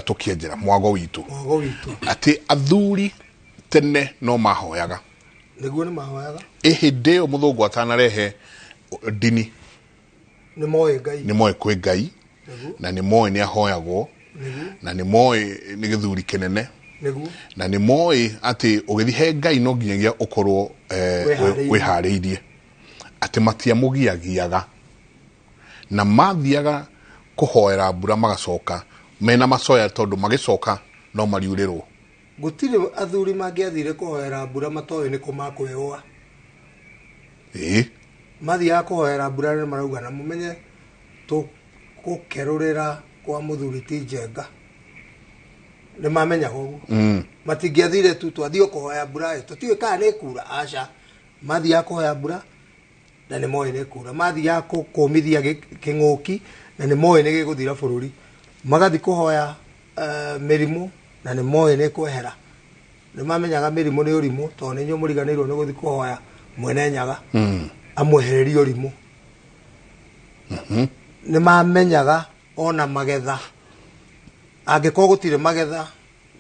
tukienjera mwago witu ati athuri tene no mahoyaga niguo ni mahoyaga ihinde muthungu atanarehe dini ni moe kwi ngai na ni moe ni ahoyagwo na ni moe ni githuri kinene na ni moe ati ugithihe ngai no nginyagia ukorwo wihariirie ati matia mugiagiaga na mathiaga kuhoera mbura magacoka mena macoya tondu magicoka no mariurirwo gutire athuri mangiathire kuhoera mbura matoe ni kumakwewa mathiaga kuhoera mbura ni marauga na mumenye tugukerurira kwa muthuri ti njenga ni mamenya gugu matingiathire tu twathio kuhoya mbura tutiwe kana ni kura aca mathiaga kuhoya mbura na ni moe ni kura mathiaga kumithia king'uki na ni moe ni giguthira bururi magathi kuhoya mirimu na ni moe ni kwehera ni mamenyaga mirimu ni urimu to ni nyo muriganirwo ni guthi kuhoya mwene nyaga amwehererio rimu ni mamenyaga ona magetha angiko gutire magetha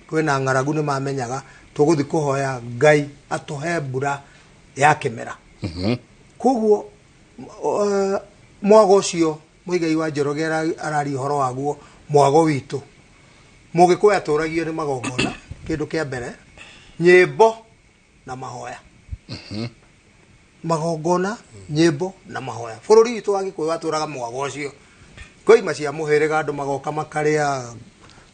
kwina ng'aragu ni mamenyaga tuguthi kuhoya ngai atuhe mbura ya kimera koguo mwago ucio muigai wa Njoroge arari horo waguo mwago witu mugikuya aturagio ni magongona kindu kia mbere nyimbo na mahoya magongona nyimbo na mahoya bururi witu wa Gikuyu aturaga mwago ucio koima cia muhiriga andu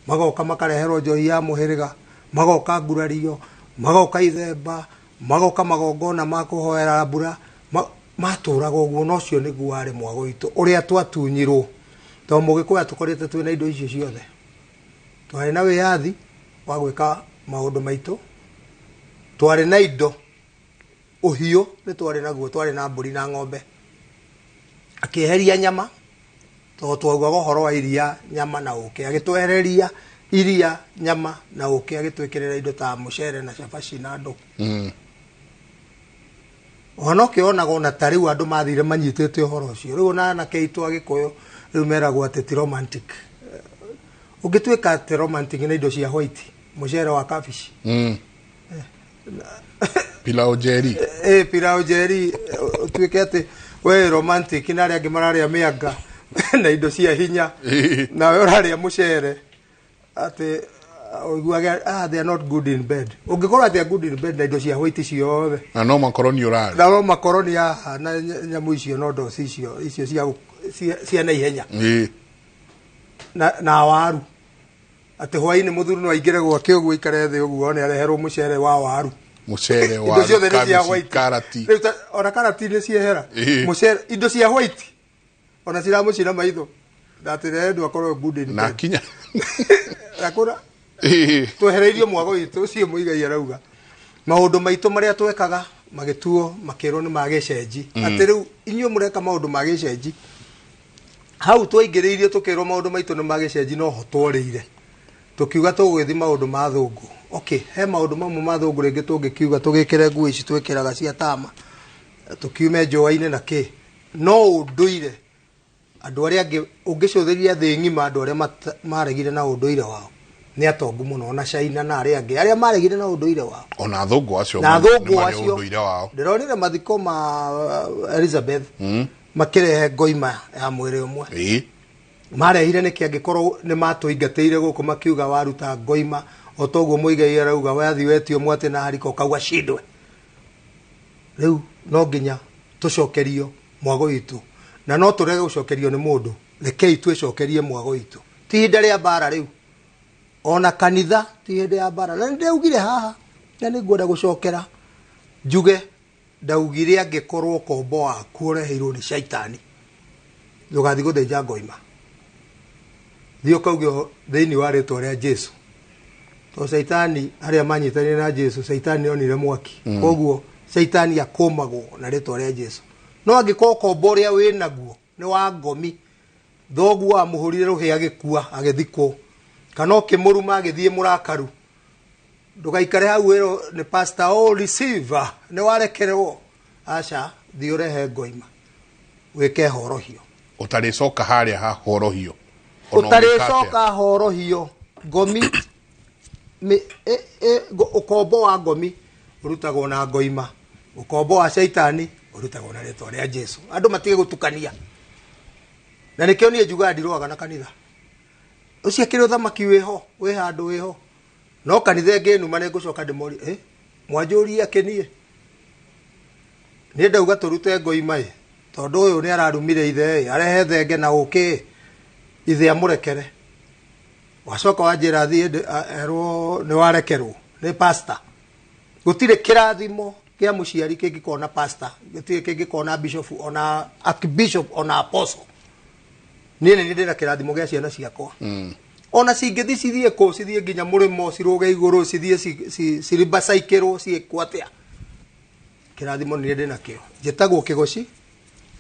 magoka makareherwo njohi ya muhiriga magoka ngurario magoka ithemba magoka magongona makuhoera mbura maturaga uguo no cio niguo ari mwago witu uria twatunyirwo to mugikuya tukorete twina indo icio ciothe twari na wiyathi wa gwika maundu maitu twari na indo uhio ni twari naguo twari na mburi na ng'ombe akiheria nyama to twaugaga horo wa iria nyama na uke agitwehereria iria nyama na uke agitwikirira indo ta mucere na cabaci na ndu ono kionaga ona tariu andu mathire manyitete horo ucio riu na keitwa Gikuyu riu meragwo ati romantic ugitwika ati romantic na indo cia white mucere wa kabici pilau jeri pilau jeri utwike ati we romantic na ria ngimararia mianga na indo cia hinya na we uraria mucere ati oiguaga they are not good in bed ungikorwo they are good in bed na indo cia white ciothe na no makoroni urari na no makoroni na nyamu icio no ndo icio cia na ihenya na waru ati hwaini muthuri no aingire gwake uguo ikare thi uguo ne areherwo mucere wa waru mucere wa karati ona karati ni ciehera mucere indo cia white ona cira mucira maitho ndatire ndu akorwo good in bed na kinya akora twehereirio mwago witu ucio muigai arauga maundu maitu maria twekaga magituo makiro ni magicenji ati riu inyo mureka maundu magicenji hau twaingiriirie tukirwo maundu maitu ni magicenji no hotworiire tukiuga tugwithi maundu ma thungu okay he maundu mamwe ma thungu ringi tungikiuga tugikire nguo ici twikiraga cia tama tukiume njoa-ini na ki no unduire andu aria angi ungicuthiria thi ngima andu aria maregire na unduire wao ni atongu muno na China na aria maregire na unduire wao ona thungu acio unduire wao ndironire mathiko ma Elizabeth makirehe ngoima ya mwiri umwe marehire ni kiangikorwo ni matuingateire guku makiuga waruta ngoima otoguo muigai arauga wathi wetio mwate na hariko kauga shindwe riu no nginya tucokerio mwago witu na no turege gucokerio ni mundu rekei twicokerie mwago witu ti hinda ria bara riu ona kanitha ti hinda ya bara na ndaugire haha na ni ngwenda gucokera njuge ndaugire angikorwo kombo waku ureheirwo ni shaitani ndugathi guthinja ngoima thio kaugio thiini wa ritwa ria Jesu to shaitani aria manyitani na Jesu shaitani onire mwaki koguo shaitani akomagwo na ritwa ria Jesu no angiko kombo ria winaguo ni wa ngomi thoguo amuhurire ruhi agikua agithikwo kana kimuruma agithie murakaru ndugaikare hau wero ni pastor receiver ni warekerwo acha thiurehe ngoima wike horohio utaricoka haria ha horohio utaricoka horohio ngomi ukombo wa ngomi urutagwo na ngoima, ukombo wa shaitani urutagwo na rĩtwa rĩa Jesu. Andũ matige gutukania. Na nikio nie njuga ndirwaga na kanitha. Ucio kĩrĩ ũthamaki wĩho, wĩ handũ wĩho. No kanitha ngĩnuma nĩ ngũcoka ndĩmori, mwanjũria kenie. Nĩ ndauga tũrute ngoima tondũ ũyũ nĩ ararumire ithe arehe thenge na ũkĩ ithe amurekere. Wacoka wanjĩra thiĩ erwo nĩ warekerwo nĩ pastor. Gũtirĩ kĩrathimo kĩa mũciari kĩngĩkona pastor, gũtirĩ kĩngĩkona bishop ona archbishop ona apostle. Niĩ nĩ ndĩna kĩrathimo gĩa ciana ciakwa. Ona cingĩthi cithiĩ kũ, cithiĩ nginya mũrĩmo ciruge igũrũ, cithiĩ ciribacaikĩrwo ciĩkwo atĩa. Kĩrathimo nĩ ndĩna kĩo. Njĩtagwo Kĩgoci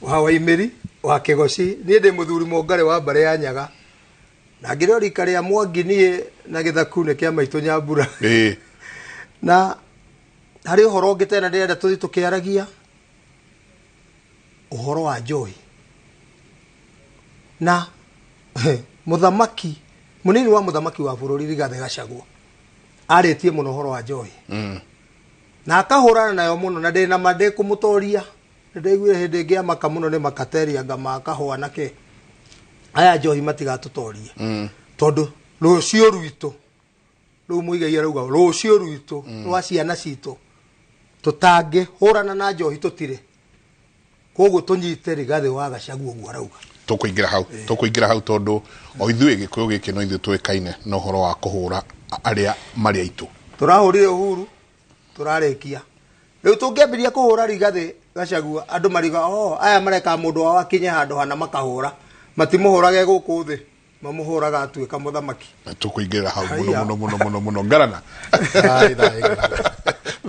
wa Waimĩri wa Kĩgoci, niĩ ndĩ mũthuri Mũngarĩ wa Mbare ya Nyaga. Na ngĩrĩ rika rĩa Mwangi niĩ na Gĩthaku nĩ kĩa maitũ Nyambura. Na harĩ ũhoro ũngĩ tena ndĩrenda tũthiĩ tũkĩaragia ũhoro wa njohi. Na mũthamaki munini wa mũthamaki wa bũrũri Rigathĩ Gachagua arĩtie mũno ũhoro wa njohi. Na akahũrana nayo mũno na ndĩna mandĩ kũmũtoria. Ndĩiguire hĩndĩ ĩngĩ amaka mũno nĩ makateria ngama akahũa nake aya njohi matigatũtorie. Tondũ rũciũ rwitũ rĩu mũigai arauga rũciũ rwitũ rwa ciana citũ tũtangĩhũrana na njohi tũtirĩ. Koguo tũnyite Rigathĩ wa Gachagua ũguo arauga. Tũkũingĩra hau tondũ o ithuĩ Gĩkũyũ gĩkĩ no ithuĩ tũĩkaine na ũhoro wa kũhũra arĩa marĩ aitũ. Tũrahũrire Uhuru tũrarĩkia. Rĩu tũngĩambĩrĩria kũhũra Rigathĩ Gachagua andũ mariga aya mareka mũndũ wao akinye handũ hana makahũra. Matimũhũrage gũkũ thĩ, mamũhũraga atuĩka mũthamaki. Tũkũingĩra hau mũno Ngarana.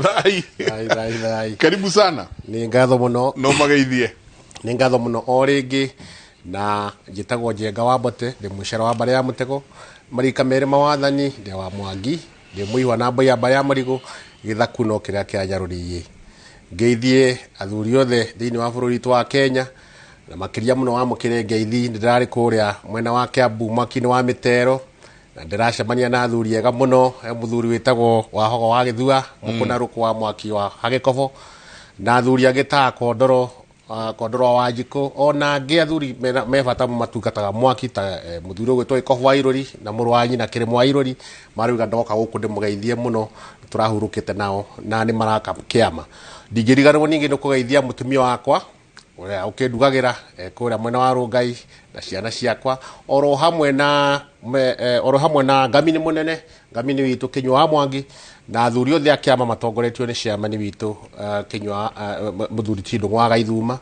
Thai. Karibu sana. Nĩ ngatho mũno. No mageithie. Nĩ ngatho mũno o rĩngĩ na njĩtagwo Njenga wa Mbote, ndĩ mũcera wa Mbare ya Mũtego, marika merĩ mawathani, ndĩ wa Mwangi, ndĩ mũihwa na Mbũya Mbare ya Marigũ, Gĩthaku no kĩrĩa kĩa Nyarũriĩ. Ngeithie athuri othe thĩinĩ wa bũrũri witũ wa Kenya na makĩria mũno wa mũkĩre ngeithi ndĩrarĩ kũrĩa mwena wa Kiambu mwaki-inĩ wa Mĩtero na ndĩracemania na athuri ega mũno, mũthuri wĩtagwo Wahogo wa Gĩthua, mũkũnarũkũ wa mwaki wa Hagĩkobo na athuri angĩ ta Kondoro wa Wanjikũ, ona angĩ athuri me bata matungataga mwaki ta mũthuri ũgwĩtwo Ikobo wa Irori na mũrũ wa nyina Kĩrĩmo wa Irori, marauga ndoka gũkũ ndĩmũgeithie mũno, tũrahurũkĩte nao na nĩ maraka kĩama. Ndingĩriganĩrwo ningĩ nĩ kũgeithia mũtumia wakwa ũrĩa ũkĩndugagĩra kũrĩa mwena wa Rũngai na ciana ciakwa, oro hamwe na ngamini mũnene, ngamini witũ Kĩnyua wa Mwangi na athuri othe a kĩama matongoretio nĩ ciamani witũ Kĩnyua mũthuri Tindũ wa Gaithuma.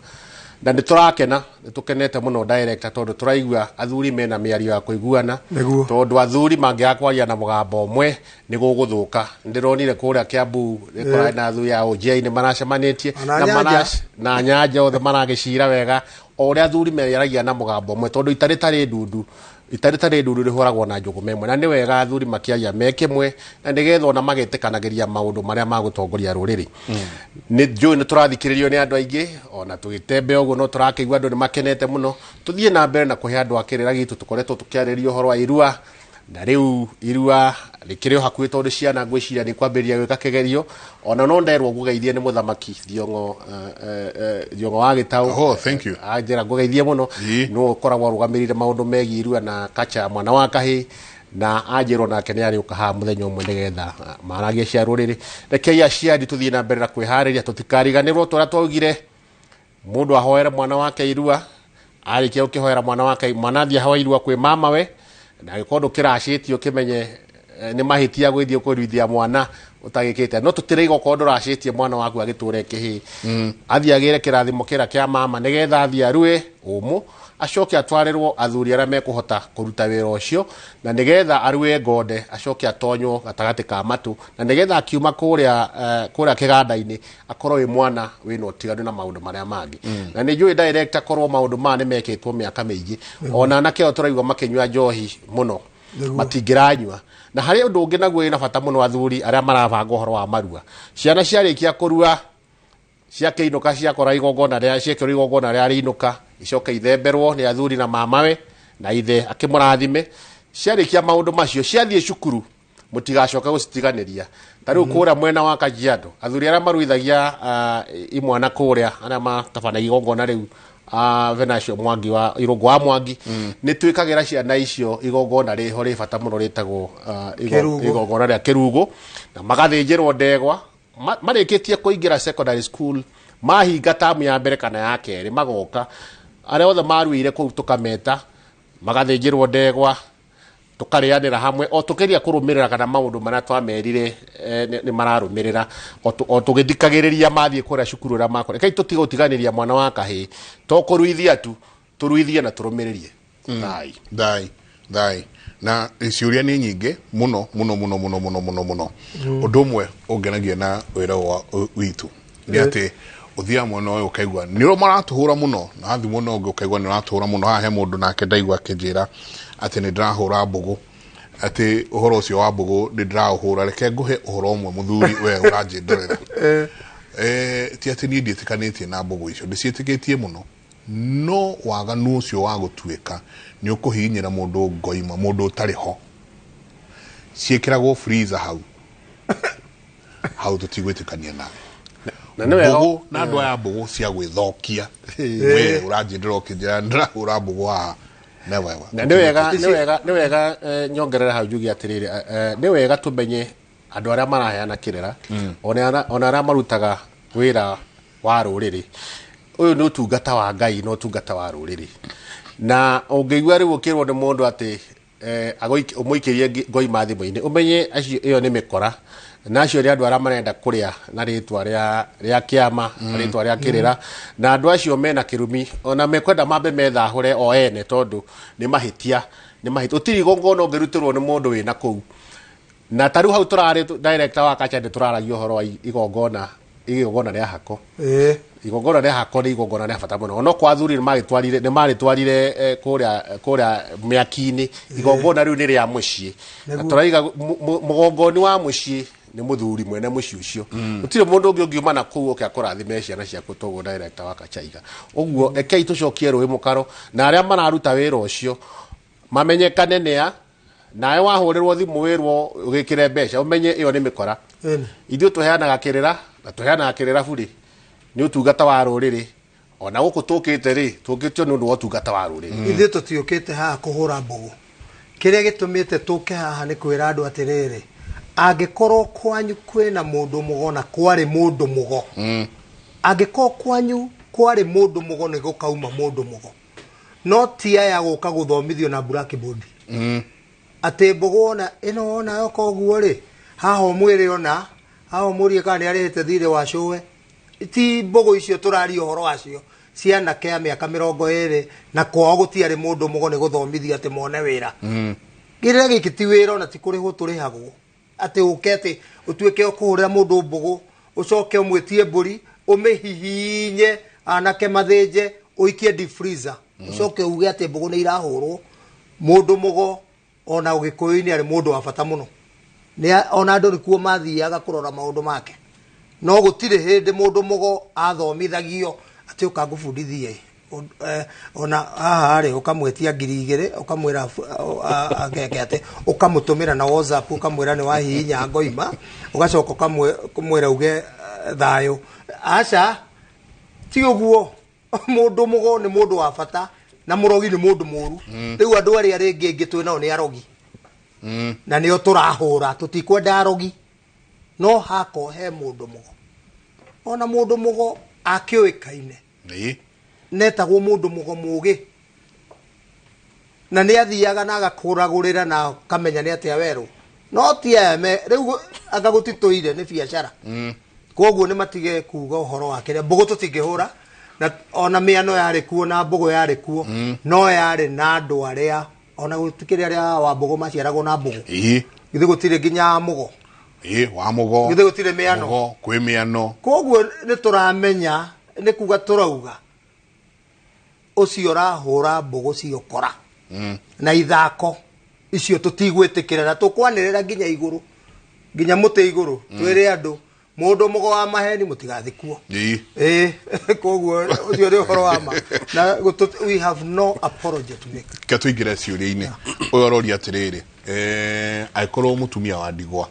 Na nĩtũrakena, nĩtũkenete mũno director tondũ tũraigua athuri mena mĩario ya kũiguana, tondũ athuri mangĩaga kwaria na mũgambo ũmwe nĩ gũgũthũka. Ndĩronire kũrĩa Kiambu nĩkũrarĩ na athuri a OJ nĩmaracemanĩtie na Nyanja othe maragĩcira wega o ũrĩa athuri meriaragia na mũgambo ũmwe, tondũ itarĩ tarĩ ndundu rĩhũragwo na njũgũ memwe, na nĩ wega athuri makiaria me kĩmwe na nĩgetha ona magĩtĩkanagĩria maũndũ marĩa magũtongoria rũrĩrĩ. Njũĩ nĩtũrathikĩrĩrio nĩ andũ aingĩ, ona tũgĩtembe ũguo no tũrakĩigua andũ nĩmakenete mũno. Tũthiĩ na mbere na kũhe andũ a Kĩrĩra gitũ tũkoretwo tũkĩarĩria ũhoro wa irua, na rĩu irua rĩkĩrĩ o hakuhĩ tondũ ciana ngwĩciria nĩ kwambĩrĩria gwĩka kĩgerio, ona no nderwo ngũgeithie nĩ mũthamaki Thiong'o wa Gĩtaũ. Thank you. Anjĩra ngũgeithie mũno, no ũkoragwo arũgamĩrĩire maũndũ megiĩ irua na kacha mwana wa kahĩ, na anjĩrwo nake nĩ arĩũka haha mũthenya ũmwe nĩgetha maragie cia rũrĩrĩ. Rekei aciari tũthiĩ na mbere na kwĩharĩria, tũtikariganĩrwo tũrĩa twaugire mũndũ ahoere mwana wake irua, arĩkia gũkĩhoera mwana wake athiĩ ahoe irua kwĩ mamawe, na gĩkorwo ndũkĩracĩtio kĩmenye nĩ mahĩtia gwĩthiĩ kũruithia mwana ũtagĩkĩte. No tũtirĩiga okorwo ndũracĩtie mwana waku agĩtũre kĩhĩ, athiĩ agĩre kĩrathimo kĩrĩa kĩa mama nĩgetha athiĩ arue ũmũ, acoke atwarĩrwo athuri arĩa mekũhota kũruta wĩra ũcio, na nĩgetha arue ngonde, acoke atonywo gatagatĩ ka matũ, na nĩgetha akiuma kũrĩa kĩganda-inĩ akorwo wĩ mwana wĩna ũtiganu na maũndũ marĩa mangĩ. Na nĩ njũĩ director korwo maũndũ maya nĩ mekĩtwo mĩaka mĩingĩ, ona anake o tũraigua makĩnyua njohi mũno matingĩranyua. Na harĩ ũndũ ũngĩ naguo wĩna bata mũno athuri arĩa marabanga ũhoro wa marua, ciana ciarĩkia kũrua ciakĩinũka ciakora igongona rĩa rĩinũka icoke ithemberwo nĩ athuri na mamawe na ithe akĩmũrathime, ciarikia maundu macio ciathie cukuru mutigacoka gucitiganiria tariu kuria mwena wa Kajiado athuri aria maruithagia imwana kuria aria matabanagia igongona riu Venancio Mwangi wa Irungu wa Mwangi ni twikagira ciana icio igongona riho ri bata muno ritagwo igongona ria kirugo na magathinjirwo ndegwa marikitie kuingira secondary school mahinga tamu ya mbere kana ya keri magoka aria othe maruire kuu tukameta magathinjirwo ndegwa tukarianira hamwe o tukiria kurumirira kana maundu maria twamerire ni mararumirira o tugithikagiriria mathie kuria cukuru ra makore kai tutigutiganiria mwana wa kahi to kuruithia tu turuithie na turumiririe dai na ciuria ni nyingi muno undu umwe ungenagia na wira wa witu ni ati uthia mwana uyu ukaigua ni ro maratuhura muno na athi muno ukaigua ni maratuhura muno ha he mundu nake ndaigua kinjira ati ni ndirahura mbugu ati uhoro ucio wa mbugu ni ndirahura reke nguhe uhoro umwe muthuri we uranjinderera ti ati ni nditikanitie na mbugu icio ndicietikitie muno no waganu ucio wa gutuika ni ukuhinyira mundu ngoima mundu utariho ciekiragwo freezer hau tutigwitikania nawe na ni wega na andu aya mbugu cia gwithokia we uranjindira kinjira ndirahura mbugu ha na ni wega nyongerera hau jugi atiriri ni wega tumenye andu aria maraheana kirera ona aria marutaga wira wa ruriri uyu ni utungata wa Ngai no utungata wa ruriri na ungeigua riu ukirwo ni mundu ati umuikirie ngoima thimu-ini umenye acio iyo ni mikora na acio ri andu aria marenda kuria na ritwa ria kiama ritwa ria kirira na andu acio mena kirumi ona mekwenda mambe methahure o ene tondu ni mahitia utiri gongono ngerutirwo ni mundu wina kuu na tariu hau turari director wa Kachande turaragia uhoro wa igongona ria hako igongona ria hako ni igongona ria bata muno no kwa thuri ni maritwarire kuria miakini igongona riu ni ria mucii na turaiga mugongoni wa mucii ni muthuri mwene mucii ucio utire mundu ungiuma na kuu oke akurathime ciana ciaku togo director wa Kachaiga uguo ekei tucokie rui mukaro na aria mararuta wira ucio mamenyekane nia nae wahurirwo thimu wirwo ugikire mbeca umenye iyo ni mikora ithu tuheanaga kirira na tuheanaga kirira buri ni utungata wa ruriri ona guku tukite ri tukitio ni undu wa utungata wa ruriri ithu tutiukite haha kuhura mbugu kiria gitumite tuke haha ni kwira andu atiriri angikorwo kwanyu kwina mundu mugo na kwari mundu mugo angikorwo kwanyu kwari mundu mugo ni gukauma mundu mugo no ti aya guka guthomithio na blackboard ati mbugu ona ino ona yoko guo ri haho mwiri ona haho murie kana ni arihite thire wa showe ti mbugu icio turari uhoro wacio ciana kia miaka 20 na kwao gutiari mundu mugo ni guthomithia ati mone wira girira giki ti wira ona ti kurihwo turihagwo ati ukete utuike ukuhurira mundu mbugu ucoke umwitie mburi umihihinye anake mathinje uikie deep freezer ucoke uge ati mbugu ni irahurwo mundu mugo ona ugikuyu-ini ari mundu wa bata muno ni ona andu nikuo mathiaga kurora maundu make no gutire hindi mundu mugo athomithagio ati ukangubundithie ona haha ri ukamwetia 2,000 ukamwira ageke ati ukamutumira na WhatsApp ukamwira ni wahihinya ngoima ugacoka ukamwira uge thayo aca ti uguo mundu mugo ni mundu wa bata na murogi ni mundu muru riu andu aria ringi twinao ni arogi na nio turahura tutikwenda arogi no hako he mundu mugo ona mundu mugo akiuikaine netagwo mundu mugo mugi na ni athiaga na agakuragurira na kamenya ni atia weru no ti eme riu agagutituire ni biashara koguo ni matige kuga uhoro wake mbugu tutingihura na ona miano yari kuo na mbugu yari kuo no yari na andu aria ona gutikire aria wa mbugu maciaragwo na mbugu ithu gutire ginya mugo wa mugo ithu gutire miano mugo kwi miano koguo ni turamenya ni kuga turauga ucio rahura mbugu ciokora na ithako icio tutigwitikira na tukwanirira ginya iguru ginya muti iguru twire andu mundu mugo wa maheni mutigathikuo koguo ucio ri horo wa ma na we have no apology to make katuingire ciuria-ini uyo roria atiriri aikorwo mutumia wa ndigwa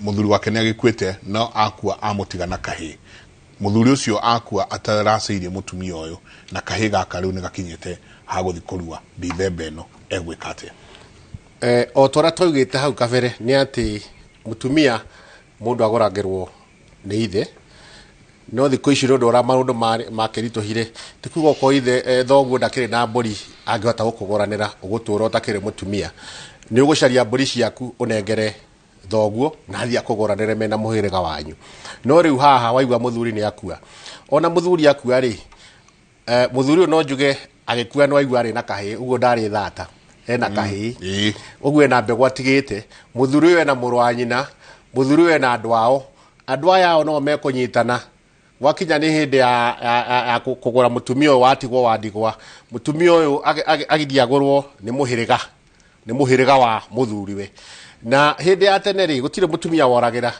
muthuri wake ni agikuite no akua amutigana kahi muthuri ucio akua ataraceirie mutumia uyu na kahi gaka riu ni gakinyite ha guthi kurua mbithembe no egwika atia o tora twaugite hau kabere ni ati mutumia mundu agoragirwo ni ithe no thikũ ici rondu ora maundu makĩritũhire tikuga ko ithe thoguo ndakĩrĩ na mbũri angĩhota gũkũgũranĩra ũgũtũra ũtakĩrĩ mutumia ni ũgũcaria mbũri ciaku ũnengere thoguo na athia kũgũranĩre mena mũhĩrĩga wanyu no rĩu haha waigua mũthuri ni akua ona mũthuri akua ri mũthuri no njuge agĩkua no waigua ri na kahĩ ũguo ndarĩ thata ena kahĩ ũguo ena mbegũ atigĩte mũthuri we na mũrũ wa nyina mũthuri we na andũ aya no mekũnyitana wakinya ni hindi ya kugura mutumia uyu watigwo wa ndigwa mutumia uyu agithia agurwo ni muhiriga wa muthuri we na hindi ya tene ri gutire mutumia woragira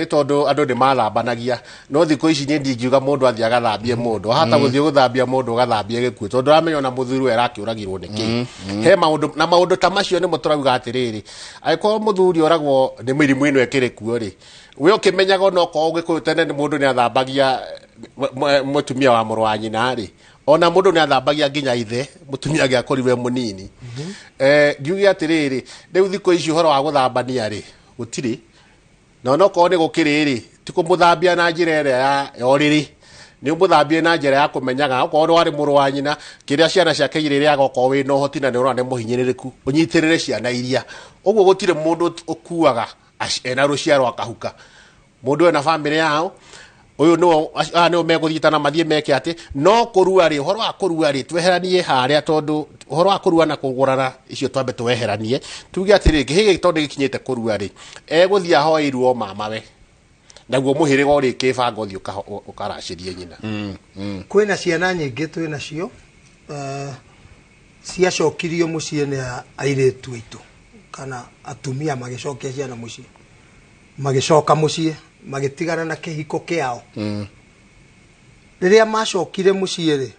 tondu andu ni mathambanagia no thikũ ici ni ndingiuga mundu athia gathambie mundu hata guthie guthambia mundu gathambie gikuo tondu ramenya na muthuri we arakiuragirwo niki he maundu ta macio ni muturauga atiriri aikorwo muthuri oragwo ni mirimu ino ekirikuo ri we ukimenyaga no ko ugikuo tene ni mundu ni athambagia mutumia wa mũrũ wa nyina ri ona mundu ni athambagia nginya ithe mutumia giakoriwe munini ngiuge atiriri riu thikũ ici horo wa guthambania ri gutiri no ko ni gukiriri tikumuthambia na njira ĩrĩa ya oriri ni umuthambie na njira ya kumenyaga ko wari mũrũ wa nyina kiria ciana ciake irĩrĩa goko we no hoti na ni urane muhinyĩrĩrĩku unyitirire ciana iria uguo gutire mundu ukuaga ena ruciaro akahuka mundu ena family yao uyu no megũthitana mathie meke ati no kurua ri horo wa kurua ri tweheranie haria tondu horo wa kurua na kugurana icio twambe tweheranie tuge atiri gihige tondu gikinyite kurua ri egũthia ho irua mama we naguo muhiriga uri kibanga uthio ukaracirie nyina kwina ciana nyingi twina cio ciacokirio mucii ni airetu aitu kana atumia magicokia ciana mucii magicoka mucii magitigana na kihiko kiao riria macokire mucii ri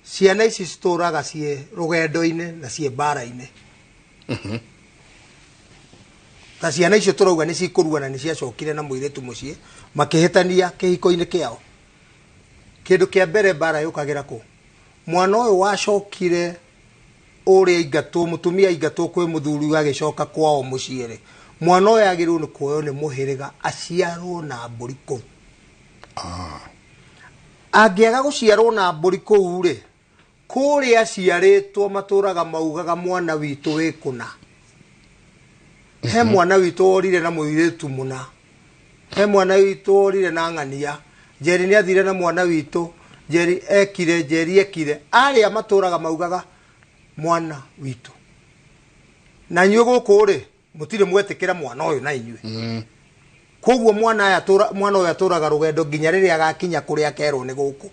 ciana ici cituraga cie rugendo-ini na cie bara-ini ta ciana icio turauga ni cikuruana ni ciacokire na muiretu mucii makihitania kihiko-ini kiao kindu kia mbere bara yukagira ku mwana uyu wacokire uri ingatu mutumia ingatu kwi muthuri agicoka kwao mucii ri mwana uyu agiru ni kuoyo ni muhiriga aciarwo na mburi kuu angiaga guciarwo na mburi kuu ri kuria aciaritwo maturaga maugaga mwana witu wikuna he mwana witu orire na muiretu muna he mwana witu orire na ng'ania Jeri ni athire na mwana witu Jeri ekire aria maturaga maugaga mwana witu na nyuo guku ri mutire mwetikira mwana uyu na inyue koguo mwana uyu aturaga rugendo nginya riria agakinya kuria kerwo ni guku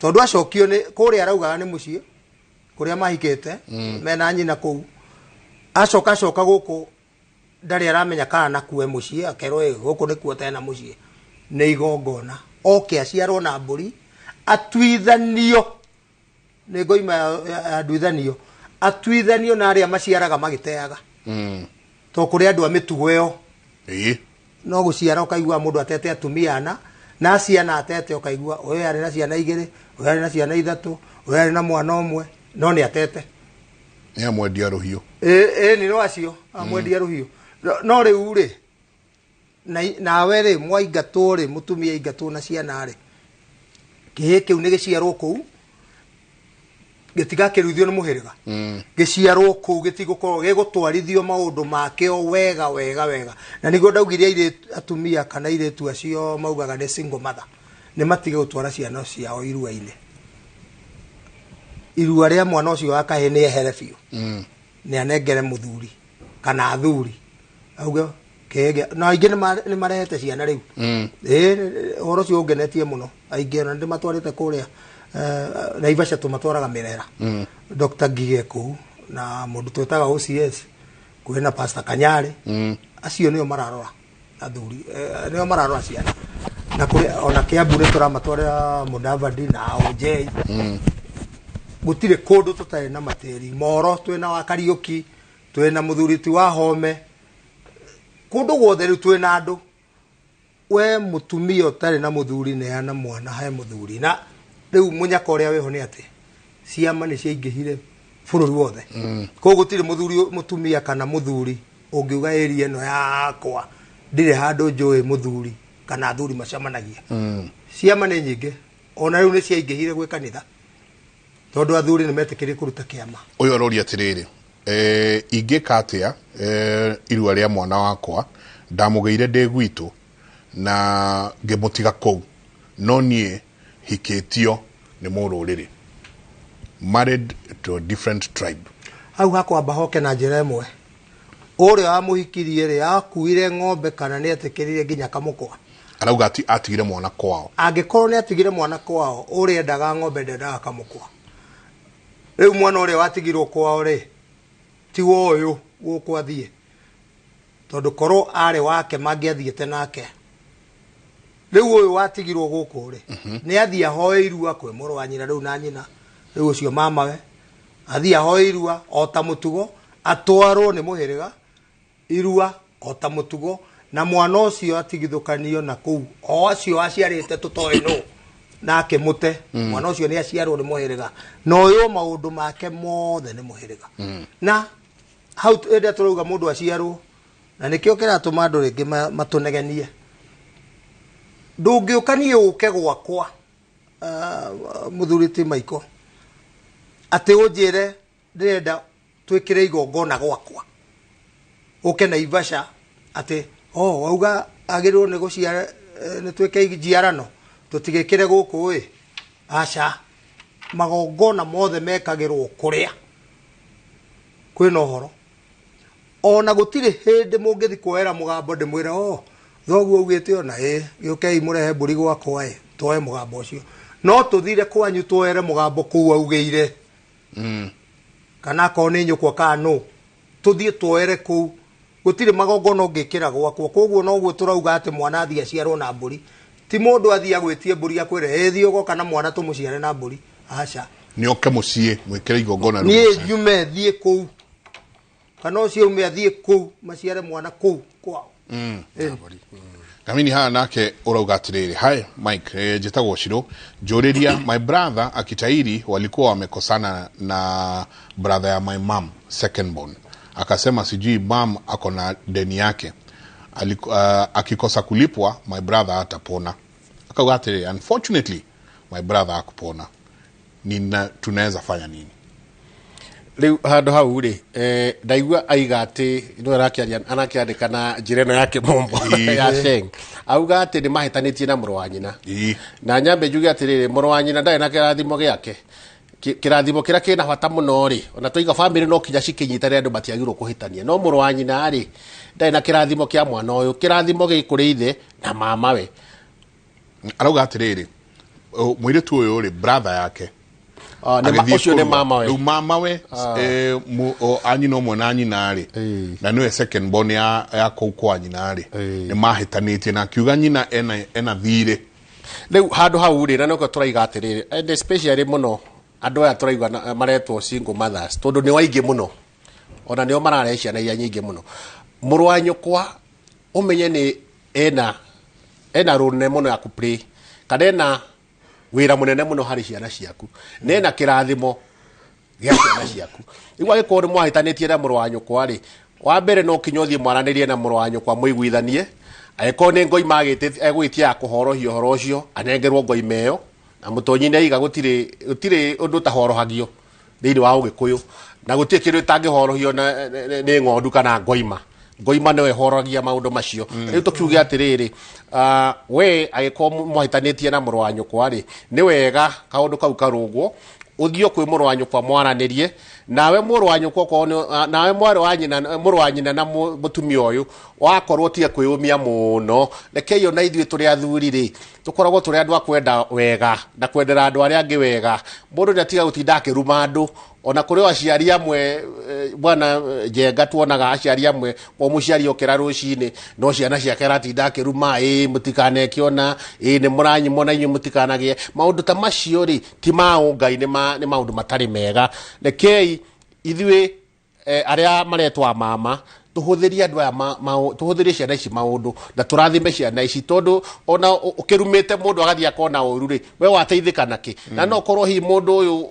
tondu acokio ni kuria araugaga ni mucii kuria mahikite mena nyina kuu acoka guku ndari aramenya kana nakue mucii akerwo guku ni kuo tena mucii ni igongona oke aciarwo na mburi atwithanio ni ngoima adwithanio atwithanio na aria maciaraga magiteaga to kuri andu amitugo yo no guciara ukaigua mundu atete atumia na ciana atete ukaigua uyu ari na ciana igiri uyu ari na ciana ithatu uyu ari na mwana umwe no ni atete ni amwendia ruhiu ni no acio amwendia ruhiu no riu ri nawe ri mwaingatu ri mutumia ingatu na ciana ri kihe kiu ni giciarwo kuu gitiga kiruithio ni muhiriga giciarwo kuu gitigukorwo gigutwarithio maundu makeo wega na nigo ndaugire ire atumia kana ire tu acio maugaga ni single mother ni matige gutwara ciana ciao irua-ini irua ria mwana ucio akahe ni ehere biu ni anengere muthuri kana athuri auga kege na aingi ni marehete ciana riu horo cio ungenetie muno aingi na ndi matwarite kuria na Ivasha tumatwaraga Mirera Dr. Gigeko na mundu twetaga OCS kwena Pastor Kanyare acio nio mararora athuri nio mararora ciana na kuri ona Kiambu ni turamatwarira Mudavadi na OJ gutire kundu tutari na materi Moro twina wa Kariuki twina muthuriti wa Home kundu guothe riu twina andu we mutumia utari na muthuri neana mwana he muthuri na riu munyaka uria weho ni ati ciama ni ciaingihire bururi wothe ko gutire muthuri mutumia kana muthuri ungiuga area eno yakwa ndire handu njui muthuri kana athuri macamanagia ciama ni nyingi ona riu ni ciaingihire gwe kanitha tondu athuri ni metikire kuruta kiama uyu arori atiriri ingika atia irua ria mwana wakwa ndamugeire ndi gwitu na ngimutiga kou no nie hiketio ni mururiri married to a different tribe au hakwamba hoke na njira imwe uria amuhikirie ri akuire ng'ombe kana ni atikirire nginya kamukwa arauga ati atigire mwana kwao angikorwo ni atigire mwana kwao uria endaga ng'ombe ndendaga kamukwa riu mwana uria watigirwo kwao ri ti woyo guku athie tondu korwo ari wake mangiathiete nake riu uyu watigirwo guku ri ni athia hoe irua kwe muru wa nyina riu na nyina riu ucio mamawe athia hoe irua ota mutugo atwarwo ni muhiriga irua ota mutugo na mwana ucio atigithukanio na kuu o acio aciarite tutoi no nake mute mwana ucio ni aciarwo ni muhiriga no uyu maundu make mothe ni muhiriga na hau ende turuga mundu aciarwo na nikio kiratuma andu ringi matunegenie ndungiukanie uke gwakwa muthuriti maiko ati unjire ndirenda twikire igongona gwakwa uke na Ivasha ati auga agirwo ni guciara ni twike ijiarano tutigikire guku aca magongona mothe mekagirwo kuria kwina uhoro ona gutire hindi mungithi kuera mugambo ndimwira thoguo ugite ona giukei murehe mburi gwakwa twoe mugambo ucio no tuthire kwanyu twoere mugambo kuu augeire kana ko ni nyukwa kanu tuthie twoere kuu gutire magongona ungikira gwakwa koguo noguo turauga ati mwana athia ciarwo na mburi ti mundu athia gwitie mburi akwire thiogo kana mwana tumuciare na mburi aca ni oke mucie mwikire igongona ni nyume thie kuu kana ucio ume athie kuu maciare mwana kuu kwao kamini haa nake urauga atiriri hi Mike jitagwo Shiro njuriria my brother akitairi walikuwa wamekosana na brother ya my mom second born akasema sijui mom ako na deni yake akikosa kulipwa my brother hatapona akauga atiriri unfortunately my brother hakupona tunaweza fanya nini riu handu hau ri ndaigua aiga ati no anakiandika na njireno yake mombo ya Sheng auga ati ni mahitanitie na muru wa nyina na nyambe njuge ati riri muru wa nyina ndai na kirathimo giake kirathimo kira kina bata muno ri ona toiga family no kinya cikinyitare andu matiagirwo kuhitania no muru wa nyina ri ndai na kirathimo kia mwana uyu kirathimo gikuri ithe na mamawe arauga ati riri mwiritu uyu ri brother yake ucio ni mamawe mamawe anyina umwe na nyina ri na niwe second born ya kwa nyina ri ni mahitanitie na kiuga nyina ena thire riu handu hau ri na noko turaiga atiriri and especially muno andu aya turaigwa maretwo single mothers tondu ni waingi muno ona nio marare ciana iria nyingi muno muru wa nyukwa umenye ni ena role muno ya kuplay kana wira munene muno hari ciana ciaku nena kirathimo gia ciana ciaku igwa gikori mwahitanitie na muru wa nyukwa ri wa mbere no kinyothie mwaranirie na muru wa nyukwa muiguithanie aiko ni ngoi magite egwitia kuhorohio horo ucio anengerwo ngoi meyo na mutonyine iga gutire undu ta horohagio thiini wa ugikuyu na gutie kindu tangihorohio ni ngondu kana ngoima newe horogia maundu macio riu tukiuge atiriri we agiko mwahitanitie na muru wa nyukwa ri ni wega kaundu kau karugwo uthio kwi muru wa nyukwa mwaranirie nawe muru wa nyukwa ko nawe muru wa nyina na mutumia uyu wakorwo tie kwiyumia muno lekeyo na ithui turi athuri ri tukoragwo turi andu akwenda wega na kwendera andu aria angi wega mundu ni atiga gutinda akiruma andu ona kuri aciari amwe bwana Njenga tuonaga aciari amwe o muciari okera rucini no ciana ciake ratinda akiruma mutikane kiona ni muranyi mona inyu mutikanagie maundu ta macio ri ti maungai ni maundu matari mega rekei ithuĩ aria maretwa mama tuhuthirie andu aya tuhuthirie ciana ici maundu na turathime ciana ici tondu ona ukirumite mundu agathia kona uru ri we wateithika naki na no korwo hi mundu uyu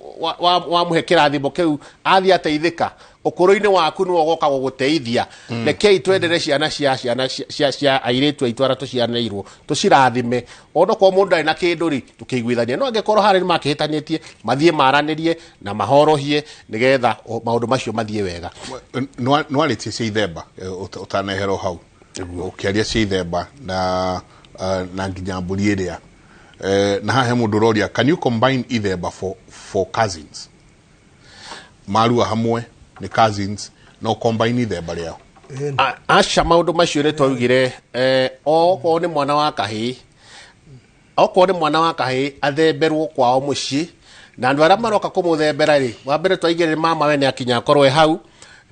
wa muhe kirathimo kiu athia ateithika ukuru-ini waku no goka guguteithia rekei twendere ciana cia airitu aitwara tucianeirwo tucirathime ona ko mundu ari na kindu ri tukiguithania no angekorwo hari ni makihitanitie mathie maranirie na mahorohie nigetha maundu macio mathie wega no aritie cia ithemba utanehero hau ukiaria cia ithemba na nginya mburi iria na hahe mundu roria can you combine ithemba for cousins marua hamwe ni cousins no combine ithemba riao acha maundu macio ni twaugire o ni mwana wa kahi oko ni mwana wa kahi athemberwo kwao muci na andu aria maroka kumuthembera ri wa mbere twaigire mama we ni akinya korwe hau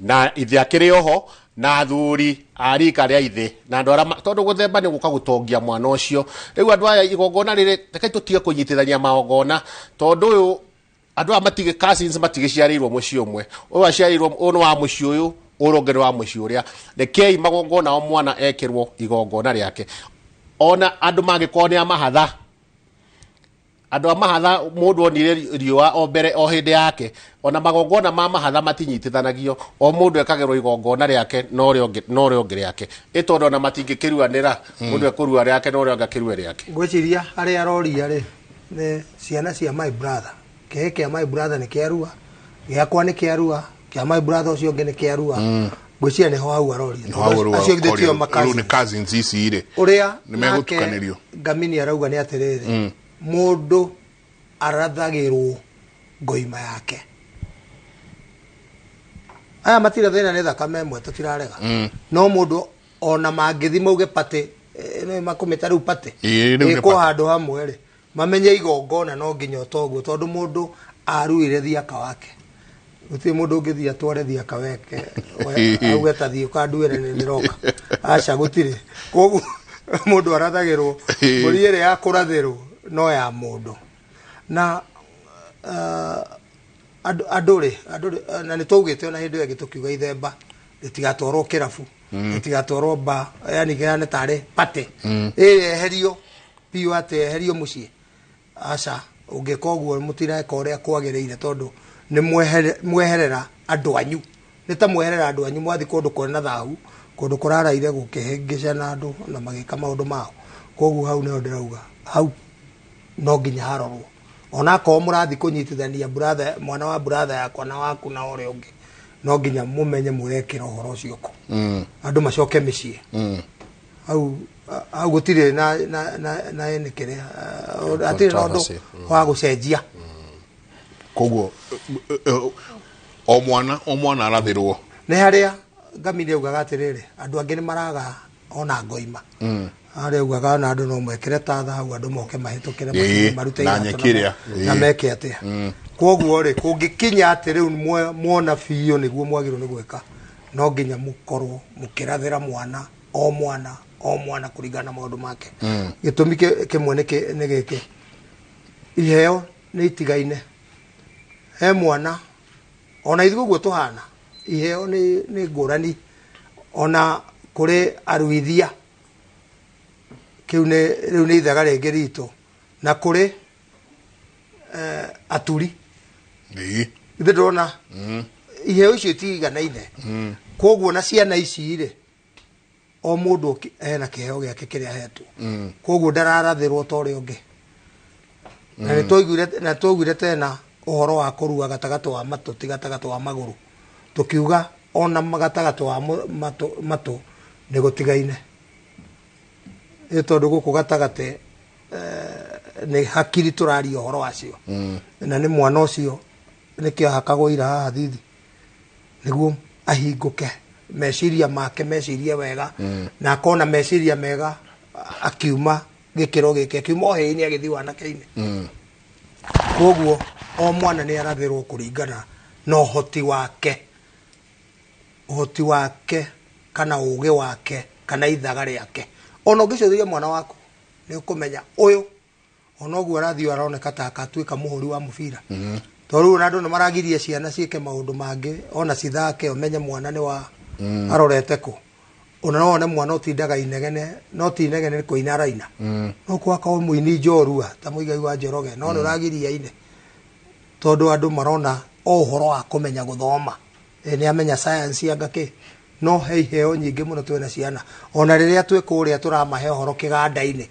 na ithe akiri oho na athuri arika ria ithe na andu aria tondu guthemba ni guka gutongia mwana ucio riu andu aya igongona riri rekai tutige kunyitithania maogona tondu uyu andu amatige cousins matige ciarirwo muci umwe uyu aciarirwo uno wa muci uyu urongere wa muci uria rekei magongona o mwana ekirwo igongona riake ona andu magikoni amahatha andu amahatha mundu onire riua o mbere o hindi yake ona magongona ma mahatha matinyitithanagio o mundu ekagirwo igongona riake no rio riake itondo na matingikiruanira mundu ekurua riake no rio ngakirua riake ngwiciria ari aroria ri ne ciana cia my brother keke my brother ni kiarua giakwa ni kiarua kia my brother ucio ngi ni kiarua ngwiciria ni ho hau aroria acio ngithitio makazi ni cousins ici ire uria ni megutukanirio ngamini arauga ni atiriri mundu arathagirwo ngoima yake aya matira thina ni thakame imwe tutirarega no mundu ona mangithi mauge pate no makumita riu pate iko handu hamwe ri mamenye igongona no nginya otoguo tondu mundu aruire thiaka wake uti mundu ngithia atware thiaka weke auge tathie kanduire ni ndiroka aca gutire koguo mundu arathagirwo muri ire ya kurathirwo no ya mundu na anduri na ni tugite ona hindu yake tukiuga ithemba ritigatwarwo kirabu ritigatwarwo ba yani gane tare pate eherio piu ate eherio mucie aca ungikoguo mutira korea kwagereire tondu ni mweherera andu anyu ni ta mweherera andu anyu mwathi kundu kona thahu kundu kuraraire gukihengesha na andu na magika maundu mao koguo hau ne ndirauga hau no nginya harorwo ona ko murathi kunyitithania brother mwana wa brother yakwa na waku na ore ungi no nginya mumenye murekira horo ucio ko andu macoke micie au gutire na ene kire atire no wa gucenjia koguo o mwana arathirwo ne haria ngamire ugaga atiriri andu angi ni maraga ona ngoima ari ugaga na andu no mwekire ta thahu andu moke mahitukire marute na nyekiria na meke atia koguo ri kungikinya atiri muona biyo niguo mwagirwo ni gweka no nginya mukorwo mukirathira mwana o mwana kuringana maundu make gitumi kimwe ni giki iheo ni itigaine he mwana ona ithuĩ guo tuhana iheo ni ngurani ona kuri aruithia kiu ni ithaga ringi ritu na kuri aturi ni ndona iheo icio itiganaine koguo na ciana ici ri o mundu ena kiheo giake kiria hetwo koguo ndararathirwo tori ungi na twaiguire tena uhoro wa kurua gatagato wa matu tigatagato wa maguru tukiuga ona magatagato wa matu ni gutigaine tondu guku gatagate ni hakiri turari uhoro wacio na ni mwana ucio nikio hakagwo ira haha thithi niguo ahinguke meciria make meciria wega na akona meciria mega akiuma gikiro gike akiuma heini agithi wana keini koguo o mwana ni arathirwo kuringana na ũhoti wake kana ũgĩ wake kana ithaga rĩake. Ona ũngĩcũthĩria mwana waku nĩ ũkũmenya ũyũ ona ũguo arathiĩ aroneka ta akatuĩka mũhũri wa mũbira. Tondũ andũ nĩ maragiria ciana ciĩke maũndũ mangĩ ona cithake ũmenye mwana nĩ wa arorete kũ. Ona no one mwana ũtindaga inegene no ti inegene nĩ kũina araina. No kwaka mũini njorua ta mũigai wa Njoroge no ũragiria ine. Tondũ andũ marona ũhoro wa kũmenya gũthoma. Nĩ amenya science yangake. No heo nyingĩ mũno twena ciana. Ona rĩrĩa twĩ kũrĩa tũramahe ũhoro kĩganda-inĩ.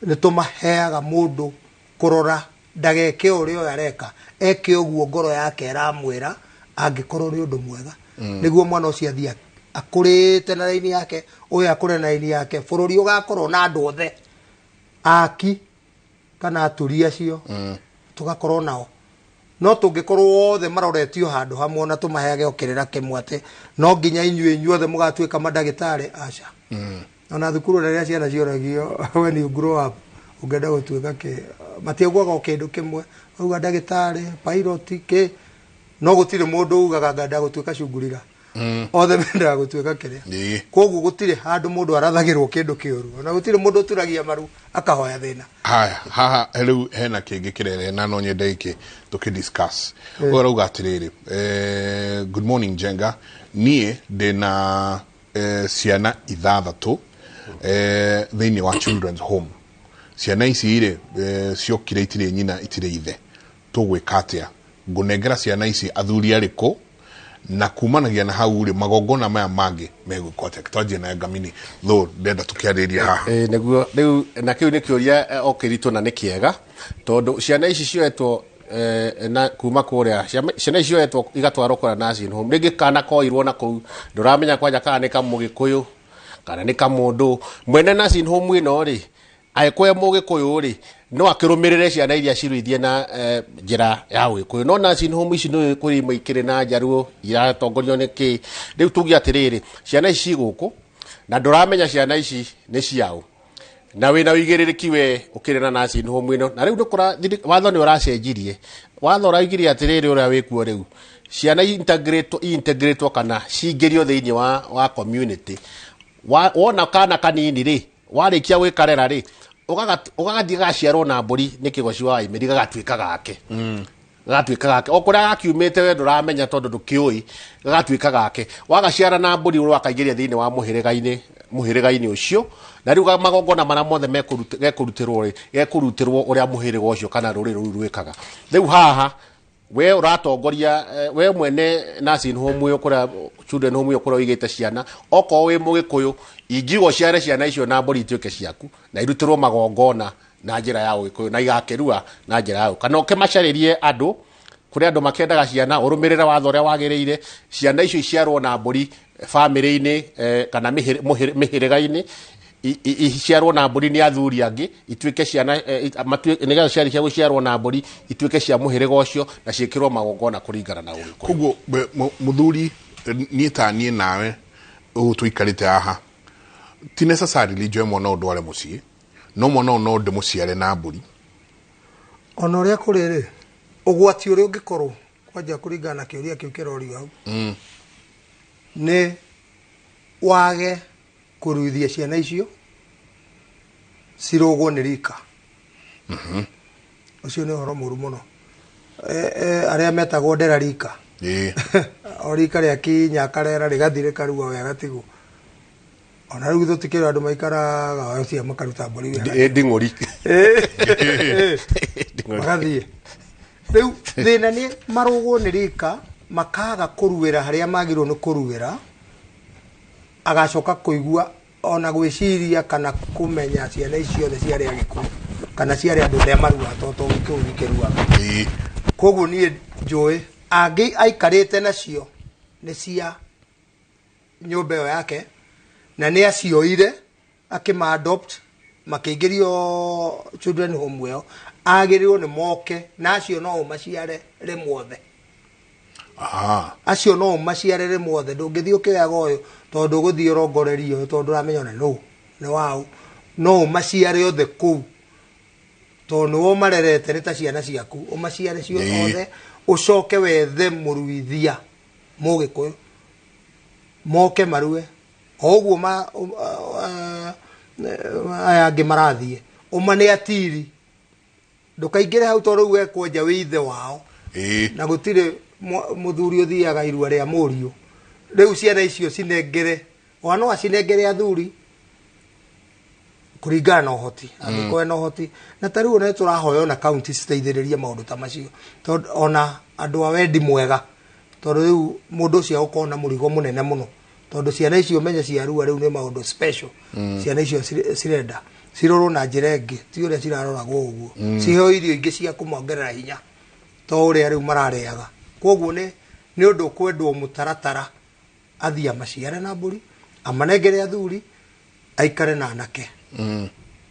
Nĩ tũmaheaga mũndũ kũrora ndageke ũrĩa areka. Eke ũguo ngoro yake ĩramwĩra angĩkorwo nĩ ũndũ mwega. Nĩguo mwana ũcio athiĩ akũrĩte na raini yake, ũyũ akũre na raini yake, bũrũri ũgakorwo na andũ othe aki kana aturi acio tugakorwo nao. No tũngĩkorwo othe maroretio handũ hamwe na tũmaheage Kĩrĩra kĩmwe atĩ no nginya inyuothe mũgatuĩka mandagĩtarĩ aca. Ona thukuru rĩrĩa ciana cioragio when you grow up ũngĩenda gũtuĩka kĩ matiaugaga kĩndũ kĩmwe auga ndagĩtarĩ pilot kĩ no gũtirĩ mũndũ ugaga ngenda gũtuĩka cungurira. Othe mendaga gũtuĩka kĩrĩa. Koguo gũtirĩ handũ mũndũ arathagĩrwo kĩndũ kĩũru. Ona gũtirĩ mũndũ ũturagia maru akahoya thĩna. Haya haha rĩu hena kĩngĩ kĩrere na no nyende iki tũkĩdiscuss. Ũrauga atĩrĩrĩ good morning Jenga, niĩ ndĩna ciana ithathatũ thĩinĩ wa children's home. Ciana ici rĩ ciokire itirĩ nyina itirĩ ithe. Tũgwĩka atĩa? Ngũnengera ciana ici athuri arĩkũ na kumanagia na hau rĩ magongona maya mangĩ megwĩka atĩa? Twanjie na Ngamini though ndenda tũkĩarĩria haha. Nĩguo rĩu na kĩu nĩ kĩũria okĩritũ na nĩ kĩega tondũ ciana ici cioetwo na kuma kũrĩa ciana ici cioetwo igatwarwo kũrĩa nursing home. Rĩngĩ kana koirwo na kũu ndũramenya kwanja kana nĩ kamũgĩkũyũ kana nĩ kamũndũ. Mwene nursing home ĩno rĩ aĩkũya mũgĩkũyũ rĩ no akĩrũmĩrĩre ciana iria ciruithie na njĩra ya Gĩkũyũ. No nursing home ici nĩ kũrĩ maikĩrĩ na Njaruo iratongorio nĩ kĩ. Rĩu tuge atĩrĩrĩ ciana ici gũkũ na ndũramenya ciana ici nĩ ciao na wĩna ũigĩrĩrĩki we ũkĩrĩ na nursing home ĩno. Na rĩu ndũkora watho nĩ ũracenjirie. Watho ũraigire atĩrĩrĩ ũrĩa wĩkuo rĩu ciana integratwo kana cingĩrio thĩinĩ wa community. Wona kana kanini rĩ warĩkia gwĩkarera rĩ ũgagathiĩ gaciarwo na mbũri nĩ kĩgoci wa imĩri gagatuĩka gake. Gagatuĩka gake o kũrĩa gakiumĩte we ndũramenya tondũ ndũkĩũĩ gagatuĩka gake. Wagaciara na mbũri ũrakaingĩria thĩinĩ wa mũhĩrĩga-inĩ ũcio na rĩu magongona marĩa mothe gekũrutĩrwo ũrĩa mũhĩrĩga ũcio kana rũrĩrĩ rũu rwĩkaga. Rĩu haha we ũratongoria we mwene nursing home ũyũ kũrĩa children home ũyũ kũrĩa ũigĩte ciana okorwo wĩ Mũgĩkũyũ ingĩgwo ciare ciana icio na mbũri ituĩke ciaku na irutĩrwo magongona na njĩra ya Gĩkũyũ na igakĩrua na njĩra ya kana ũkĩmacarĩrie andũ kũrĩa andũ makĩendaga ciana ũrũmĩrĩre watho ũrĩa wagĩrĩire ciana icio iciarwo na mbũri family-inĩ kana mĩhĩrĩga-inĩ iciarwo na mbũri nĩ athuri angĩ ituĩke ciana nĩgetha ciari cia gũciarwo na mbũri ituĩke cia mũhĩrĩga ũcio na ciĩkĩrwo magongona kũringana na Ũgĩkũyũ. Koguo mũthuri niĩ ta niĩ nawe tũikarĩte haha ti necessarily njoe mwana ũndũ wale mũciĩ no mwana no ndĩmũciare na mbũri. Ona ũrĩa kũrĩ rĩ ũgwati ũrĩa ũngĩkorwo kwanja kũringana na kĩũria kĩu kĩrorio hau nĩ wage kũruithia ciana icio cirũgwo nĩ rika. Ũcio nĩ ũhoro mũru mũno. Arĩa metagwo ndera rika o rika rĩa kinya karera rĩgathiĩ rĩkarua wega tigwo. Ona rĩu tũtikĩrĩ andũ maikaraga ũcio makaruta mbũri wega nding'ũri magathiĩ. Rĩu thĩna nĩ marũgwo nĩ rika makaga kũruĩra harĩa magĩrĩirwo nĩ kũruĩra agacoka kũigua ona gwĩciria kana kũmenya ciana icio nĩ ciarĩ Agĩkũyũ kana ciarĩ andũ arĩa maruaga toto gĩkĩruaga. Koguo niĩ njũĩ angĩ aikarĩte nacio nĩ cia nyũmba ĩyo yake na nĩ acioire akĩma-adopt makĩingĩrio children home ĩyo agĩrĩirwo nĩ moke na acio no ũmaciare rĩmwe. Acio no ũmaciare rĩmwe ndũngĩthiĩ ũkĩoyaga ũyũ tondũ ũgũthiĩ ũrongorerio tondũ ũramenya ona nĩ wao no ũmaciare othe kũu tondũ nĩwo marerete nĩ ta ciana ciaku ũmaciare cio othe ucoke wethe muruithia mugikuyu moke marue oguo aya angi marathie umane atiri ndukaingire hau tondu we kwenja withe wao na gutire muthuri uthiaga irua ria murio riu ciana icio cinengere wana acinengere athuri kuringana na uhoti angiko ena uhoti na tariu ne turahoya na county citeithiririe maundu ta macio tondu ona andu a wendi mwega tondu riu mundu ucio ukona murigo munene muno tondu ciana icio menye ciarua riu ni maundu special ciana icio cirenda cirorwo na njira ingi ti uria ciraroragwo uguo ciheo irio ingi cia kumongerera hinya to uria riu marareaga koguo ni undu kwendwo mutaratara athia maciare na mburi amanengere athuri aikare na anake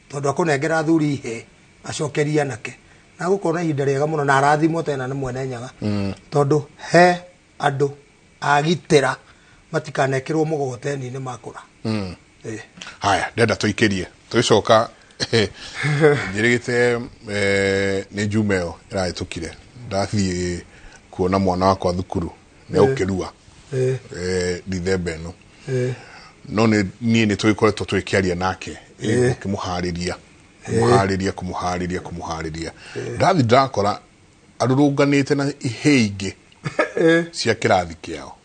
tondu akunengera athuri he acokeria anake na gukona ihinda riega muno na arathimo tena ni mwene nyaga tondu he andu agitira matikanekirwo mugogoteni ni makura haya ndenda tuikirie tuicoka njirigite ni jumeo irahitukire ndathie kuona mwana wakwa thukuru ne ukirua Dithemba ino no ni twikoretwo twikiaria nake kimuhariria ndathi ndakora arurunganite na iheingi cia kirathi kiao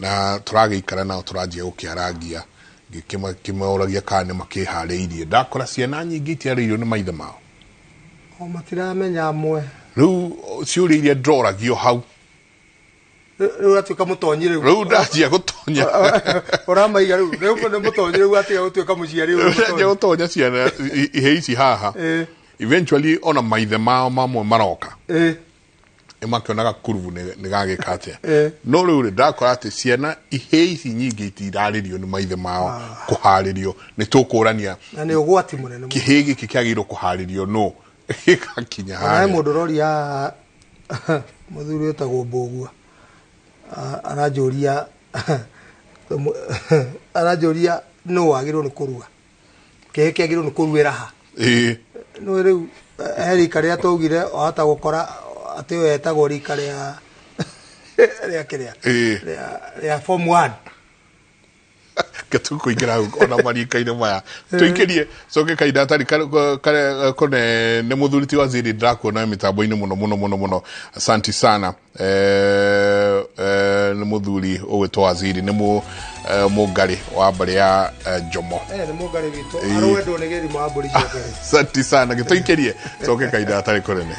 na turagiikara nao turajia gukiarangia ngikimuragia kana makihariirie ndakora ciana nyingi itiariirio ni maithe mao o matiramenya amwe riu ciuriria ndoragio hau riu atuika mutonyi riu ndajia gutonya uramaiga riu ni mutonyi riu atiga gutuika muciari riu ndajia gutonya ciana iheici haha eventually ona maithe mao mamwe maroka emakionaga kuruvu ni gagikate no riu ndakora ati ciana iheici nyingi itiraririo ni maithe mao kuharirio ni tukurania na ni ugwati munene kihigi kikiagirwo kuharirio no gikakinya ha na mundu roria muthuri utagwo mbogua arajoria no agirwo ni kurua keke agirwo ni kuruira ha no riu erika ria tugire ohata gukora ati wetagwo rika ria kiria ria form 1 ketukuingira ona marika-ine maya tuikirie coke kaida tari kone ne muthuriti wa Ziri ndakuona mitambo-ini muno asanti sana ne muthuri ugwitwo wa Ziri ne mugari wa mbari ya Jomo ne mugari wito arwendo ne geri ma mburi jogere asanti sana tuikirie coke kaida tari kone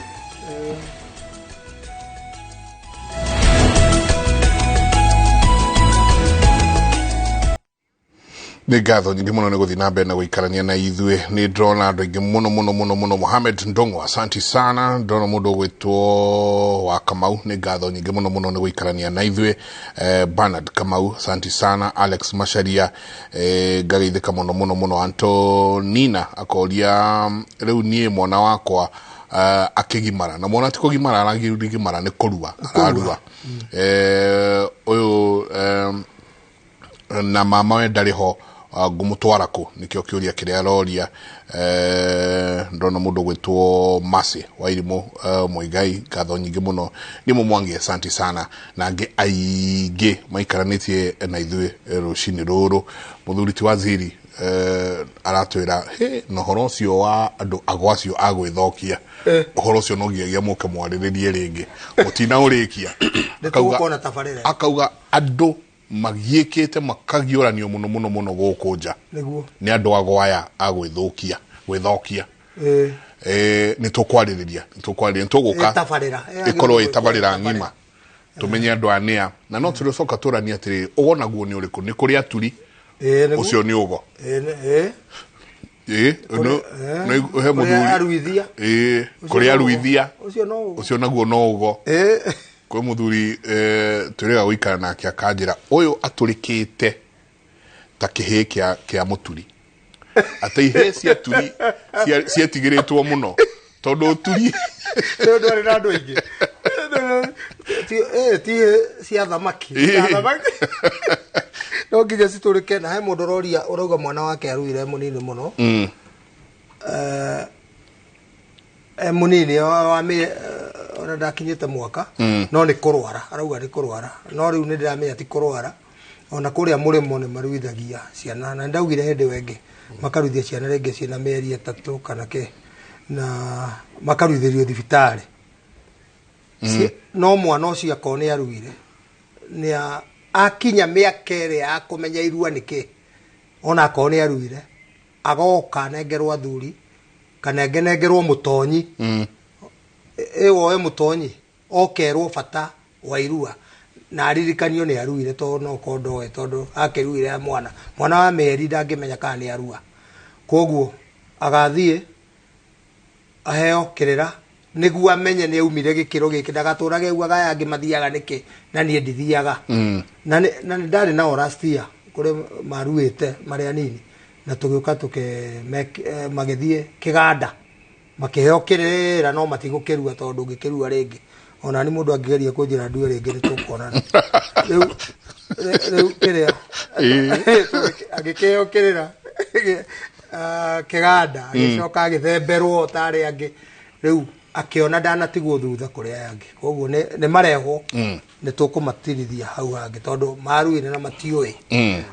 ni gatho nyingi muno ni guthi na mbere na guikarania na ithue ni ndona andu aingi muno Mohamed Ndongo asanti sana ndona mundu gwitwo wa Kamau ni gatho nyingi muno ni guikarania na ithue Bernard Kamau asanti sana Alex Masharia gageithika muno Antonina akoria riu nie mwana wakwa akigimara na mwana ti kugimara aragimara ni kurua ararua uyu na mama we ndariho gumutwarako nikyo kiuria kiria roria ndona mundu gwitwo Masi wa irimu Muigai gatho nyingi muno ni mumwangi asanti sana na nge aige maikaranĩtie na ithue rucini ruru muthuri ti wa Ziri aratwira no horo cio wa andu agwacio agwithokia horo cio no ngiagia muke mwariririe ringi mutina urikia akauga andu magiekete makagiuranio muno gukunja niguo ni andu agwaya agwithokia ni tukwariria tuguka ikorwo itabarira ngima tumenye andu ania na no turicoka turania atiri ugona guo ni uriku ni kuri aturi ucio ni ugo no he muthuri aruithia kuri aruithia ucio naguo no ugo kwe muthuri turega guikara nake akanjira uyu aturikite ta kihi kia muturi ata ihe cia turi cietigiritwo muno tondu turi tondu ari na andu aingi ti cia thamaki no nginya citurike na he mundu roria urauga mwana wake aruire munini muno munini ona ndakinyite mwaka no ni kurwara arauga ni kurwara no riu ni ndiramenya ti kurwara ona kuria murimo ni maruithagia ciana na ndaugire hindi wengi makaruithia ciana renge ciana mĩeri 3 kana ke na makaruithirio thibitari no mwana ucio akone aruire ni akinya mĩaka ĩrĩ akumenya irua niki ona akone aruire agoka nengerwa thuri kana nengerwo mutonyi ewo mutonyi okerwo bata wa irua na aririkanio ni aruire to no kondoe tondu akeruire mwana wa meri ndangimenya kana ni arua koguo agathie aheo Kĩrĩra niguo amenye ni aumire gikiro giki ndagaturage uaga yangi mathiaga niki na nie ndithiaga na ndari na orastia kuri maruite mari anini na tugiuka magithie kiganda makiheo Kĩrĩra no matigukirua tondu ngikirua ringi ona ni mundu angigeria kunjira ndu ringi ni tukuonana riu Kĩrĩra agikiheo Kĩrĩra kiganda agicoka agithemberwo tari angi riu akiona ndanatigwo thutha kuri yangi koguo ni marehwo ni tukumatirithia hau hangi tondu maruire na matioi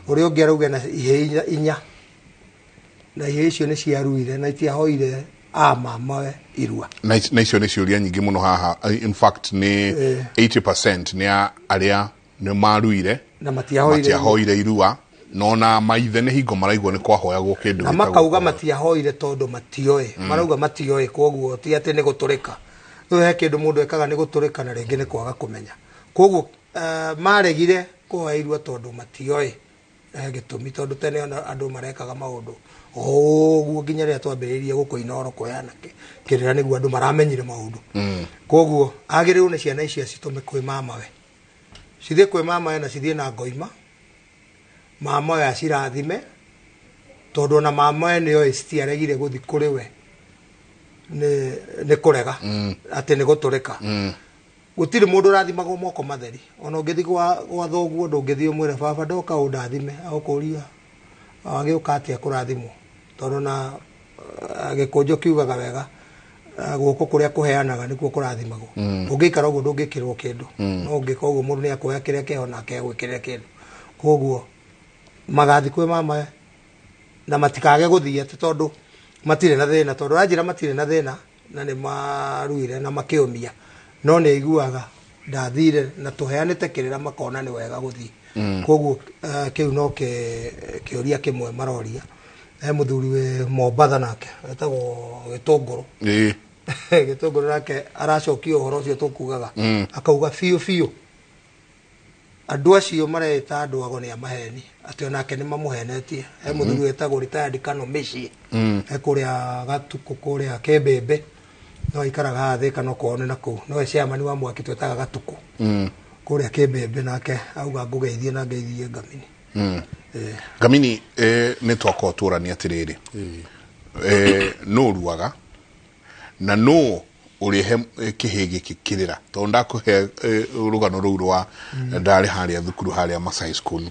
uri ungi arauga na ihe inya na ihe icio ni ciaruire na itiahoire mamawe irua na icio ni ciuria nyingi muno haha in fact ni 80% ni aria ni maruire na matiahoire irua no na maithe ni hingo maraigwo ni kwahoyagwo kindu na makauga matiahoire tondu matioi marauga matioi koguo ti ati ni guturika no he kindu mundu ekaga ni guturika na ringi ni kwaga kumenya koguo maregire kuhoya irua tondu matioi gitumi tondu tene andu marekaga maundu oguo nginya ria twambiririe gukoina oroko yanake Kĩrĩra niguo andu maramenyire maundu koguo agiriru ni ciana icio citume kwi mamawe cithie kwi mamawe na cithie na ngoima mamawe acirathime tondu na mamawe nio istiaregire guthi kuri we ni kurega ati ni guturika gutire mundu rathimagwo moko matheri ona ungithi gwa thoguo ndungithi umwire baba ndoka undathime akuria agiuka atia kurathimwo tondu na gikunjo kiugaga wega guko kuria kuheanaga nikuo kurathimagwo ungikara uguo ndungikirwo kindu no ungika uguo mundu ni akoya kiria kehona akegwikirira kindu koguo magathi kwi mama na matikage guthia tondu matire na thina tondu ranjira matire na thina na ni maruire na makiumia no ni iguaga ndathire na tuheanite Kĩrĩra makona ni wega guthii koguo kiu no kiuria kimwe maroria muthuri we Mombatha nake etagwo Gĩtũngũrũ Gĩtũngũrũ nake aracokio horo cio tukugaga akauga fiu andu acio mareta andu ago ni amaheni ati onake ni mamuhenetie muthuri wetagwo retired Kano Mĩciĩ kuria Gatuku kuria Kĩmbĩmbĩ no ikaraga thĩ kana kuone naku no chairman wa mwaki twetaga Gatuku kuria Kĩmbĩmbĩ nake auga ngugeithie na ngeithie Ngamini Ngamini ni twako turani atiriri no ruaga na no urihe kihigi Kĩrĩra to ndakuhe rugano ruu rwa ndari haria thukuru haria Masai School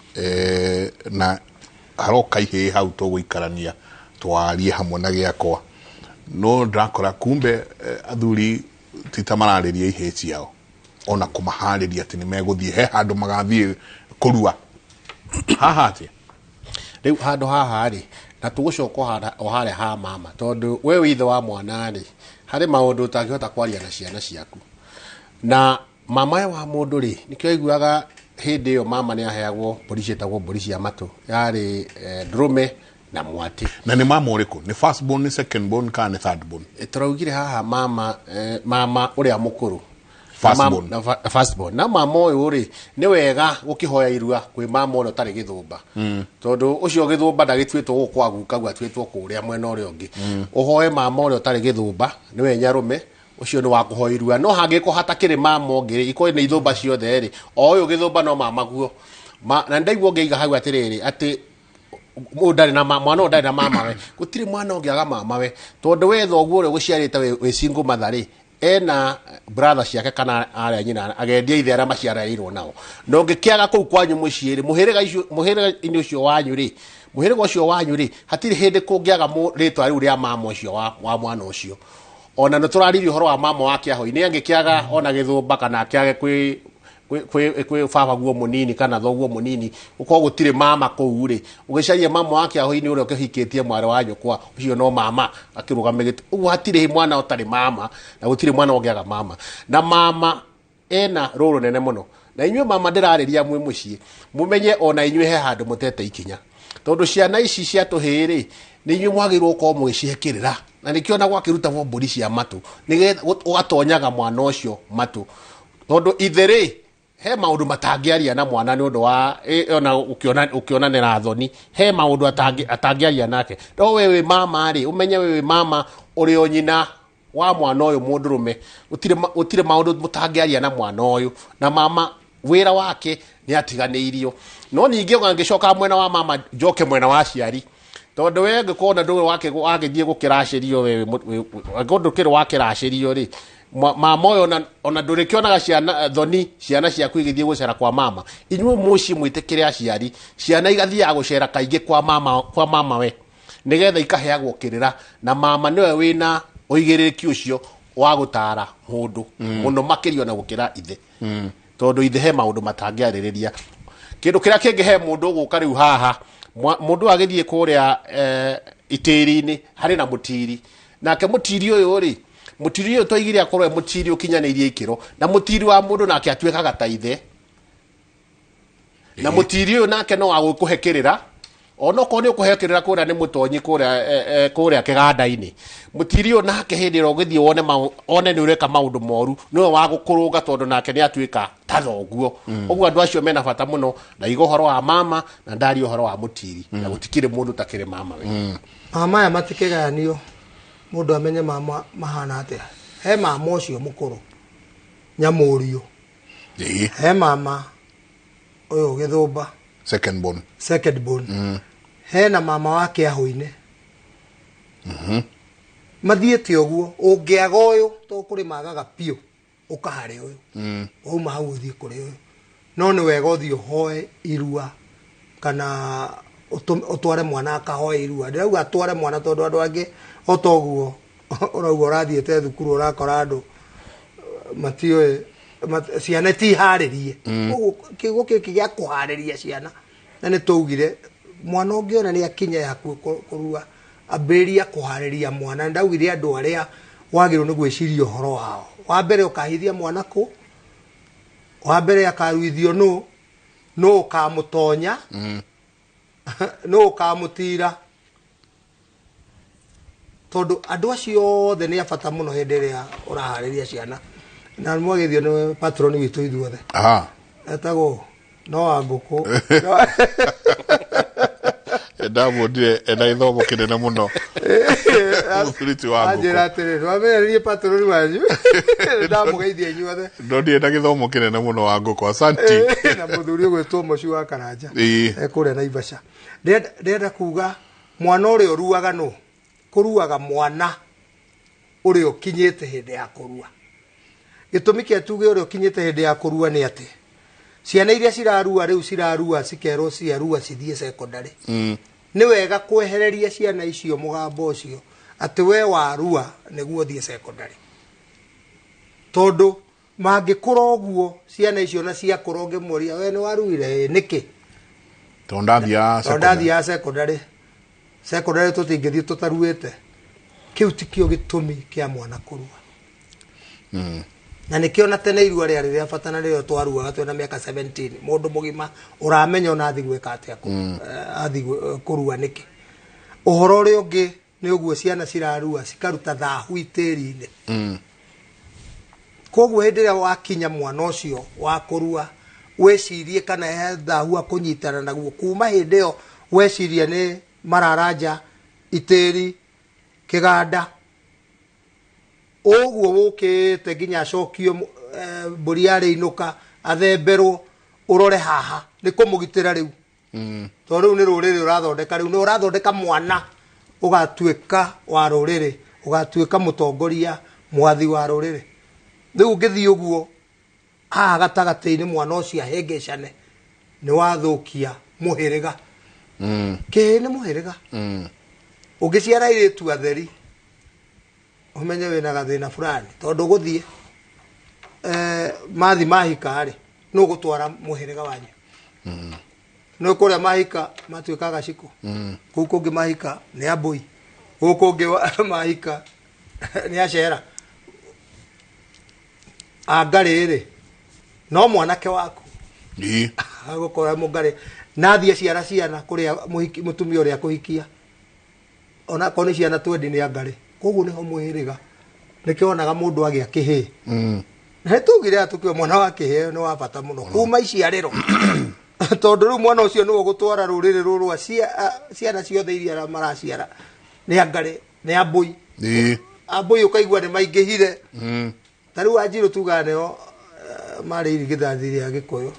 na haroka ihe hau to guikarania twarie hamwe na giakwa no ndakora kumbe athuri titamarariria ihe ciao ona kumahariria ati ni meguthie he handu magathie kurua haha ati riu handu haha ri na tugucoka o haria ha mama tondu we withe wa mwana ri hari maundu utangihota kwaria na ciana ciaku na mama wa mundu ri nikio iguaga hindi yo mama ni aheagwo polisi etagwo polisi ya matu yari drume na mwati na ni mama uriku ni first born ni second born kana ni third born turaugire haha mama uria mukuru first born na mama uyu ri ni wega gukihoya irua kwi mama uria tari githumba tondu ucio githumba ndagitwitwo gukwagu kagwa twitwo kuria mwena uria ungi uhoe mama uria tari githumba ni we nyarume ucio ni wa kuhoya irua no hangiko hatakiri mama ungi iko ni ithumba ciothe ri o uyu githumba no mama guo na ndaigwo ngeiga hau atiriri ati mudari na mwana ndari na mama we gutiri mwana ungi aga mama we tondu we thoguo uri guciarite we single mother ri ena brother ciake kana aria nyina agendia ithe ara maciarairwo nao no ngikiaga kuu kwanyu muciiri muhiriga ini ucio wanyu ri muhiriga ucio wanyu ri hatiri hindi kungiaga ritwa riu ria mama ucio wa mwana ucio ona no turaririo horo wa mama wake aho ine angikiaga ona githumba kana kiage kwi baba guo munini kana thoguo munini uko gutire mama kou ri ugicaria mama wake aho ine uri ukihikitie mwari wa nyukwa ucio no mama akirugamigite ugu hatire mwana utari mama na gutire mwana ongiaga mama na mama ena roro nene muno na inywe mama ndirariria mwe mucie mumenye ona inywe he handu mutete ikinya tondu ciana ici cia tuhiri ni inywe mwagirwo ko mwiciekirira na nikiona gwakiruta mburi cia matu nigetha ugatonyaga mwana ucio matu tondu ithere he maundu matangiaria na mwana ni undu wa ona ukiona ni rathoni he maundu atangiaria nake no wewe mama ri umenye wewe mama uri onyina wa mwana uyu mundurume utire maundu mutangiaria na mwana uyu na mama wira wake ni atiganiirio no ningi ungicoka mwena wa mama njoke mwena wa ciari tondu we ngikona ndu wake agithie gukiracirio wewe ngondo kiro wake racirio ri mama uyu ona ndurikionaga ciana thoni ciana ciaku igithie gucera kwa mama inywe muci mwitikire aciari ciana igathia gucera kaingi kwa mama we nigetha ikaheagwo kirira na mama niwe wina uigiririki ucio wa gutara mundu muno makirio na gukira ithe tondu ithe he maundu matangiaririria kindu kiria kingi he mundu guka riu haha mundu agithie kuria itiri-ini hari na mutiri nake mutiri uyu ri mutiri uyu toigire akorwe mutiri ukinyanirie ikiro na mutiri wa mundu nake atwekaga ta ithe na mutiri uyu nake no agwikuhekirira ono ko ni ukuhekirira kuria ni mutonyi kuria kiganda-ini mutiri uyu nake hindi ro githie one ni ureka maundu moru no wa gukurunga tondu nake ni atwika ta thoguo uguo andu acio mena bata muno na igo horo wa mama na ndari horo wa mutiri na gutikire mundu takire mama we mama ya matikiganio mundu amenye mama mahana atia he mama ucio mukuru nyamurio he mama uyu githumba second born he na mama wake ahuine mathiete uguo ungiaga uyu to kuri magaga pio ukahare uyu uma hau uthie kuri uyu no ni wega uthio hoe irua kana utware mwana akahoe irua ndirauga atware mwana tondu andu angi otoguo urauga urathiete thukuru urakora andu matioe ciana ti haririe uguo kigo kiki gia kuhariria ciana na ni tugire mwana ungiona ni akinya yaku kurua aberia kuhariria mwana ndaugire andu aria wagirwo ni gwiciria horo wao wa mbere ukahithia mwana ku wa mbere akaruithio no ukamutonya no ukamutira tondu andu acio othe ni abata muno hindi iria urahariria ciana na mwagithio ni patron witu ithuothe etagwo no anguku ndamundire ena ithomo kinene muno muthuriti wa nguku anjira atiri rwamererie patron wanyu ndamugeithia inyuothe ndondie na githomo kinene muno wa nguku asanti na muthuri gwitwo muci wa Karanja ekuria na Ivasha ndenda kuga mwana uri uruaga no kuruaga mwana uri ukinyite hindi ya kurua gitumi kia tuge uri ukinyite hindi ya kurua ni ati ciana iria cirarua riu cirarua cikerwo ciarua cithie secondary ni wega kwehereria ciana icio mugambo ucio ati we warua niguo thie secondary tondu mangikura uguo ciana icio na cia kuronge moria we ni waruire niki tondathia secondary tutingithie tutaruite kiu tikio gitumi kia mwana kurua na nikiona tene irua ria riria fatana rio twaruaga twena miaka 17 mundu mugima uramenya ona athi gwika atia athi kurua niki uhoro ri ungi ni uguo ciana cirarua cikaruta thahu itiri-ini koguo hindi ria wakinya mwana ucio wa kurua wecirie kana he thahu akunyitana naguo kuma hindi io wecirie ni mararaja itiri kiganda oguo wukite nginya acokio mburi yari inuka athemberwo urore haha ni kumugitira riu to riu ni ruriri urathondeka riu ni urathondeka mwana ugatwika wa ruriri ugatwika mutongoria mwathi wa ruriri riu ngithii uguo haha gatagati-ini mwana ucio ahengecane ni wathukia muhiriga ki ni muhiriga ungiciara iritu atheri umenye wina gathina fulani tondu guthie mathi mahika ri no gutwara muhirega wanyu no kuria mahika matuikaga ciko guku ngi mahika ni abui guku ngi mahika ni acera angari ri no mwanake waku agukora mugari nathie ciana kuria mutumia uria kuhikia ona koni ciana twendi ni angari koguo niho muhiriga nikionaga mundu agia kihi he tugire atukio mwana wa kihi no wa bata muno kuma iciariro tondu ru mwana ucio no gutwara ruriri rurwa ciana ciothe iria maraciara ni angari ni abui abui ukaigua ni maingihire tariu Wanjiru tuga neo mari irigithathi ria Gikuyu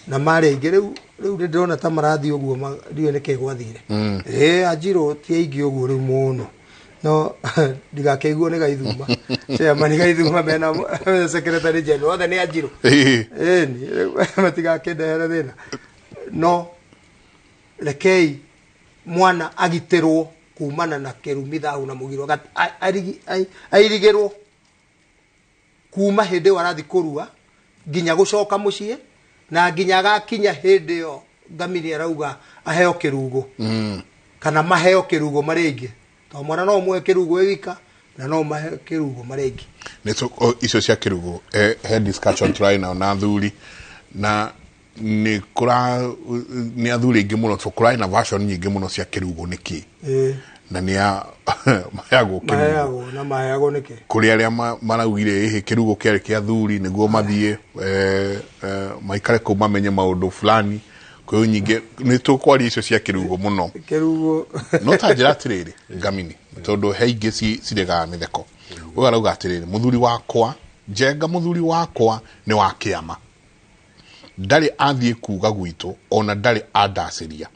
na mari ingi riu ndona ta marathi uguo ndiwe nike gwathire Wanjiru ti aingi uguo riu muno no ndigakeiguo ni Gaithuma chairman Gaithuma bena secretary general othe ni Wanjiru ni matigakendehere thina no rekei mwana agitirwo kumana na kirumithahu na mugiro airigirwo kuma hindi warathi kurua nginya gucoka mucie na nginya gakinya hindi yo ngamiri arauga aheo kirugo kana maheo kirugo maringi to mwana no mwe kirugo egika na no maheo kirugo maringi neto icio cia kirugo he discussion try na thuri na ni kura ni athuri ingi muno to kura na version nyingi muno cia kirugo niki na ni ya mayago kirugo na mayago niki kuri aria maraugire ehe kirugo kiari kia athuri niguo mathie maikare ko mamenye maundu fulani kwa hiyo nyingi ni tukwari icio cia kirugo muno kirugo no ta njira atiriri ngamini tondu heige cirega mitheko ugarauga atiriri muthuri wakwa njenga muthuri wakwa ni wa kiama ndari athie kuga gwitu ona ndari andaciria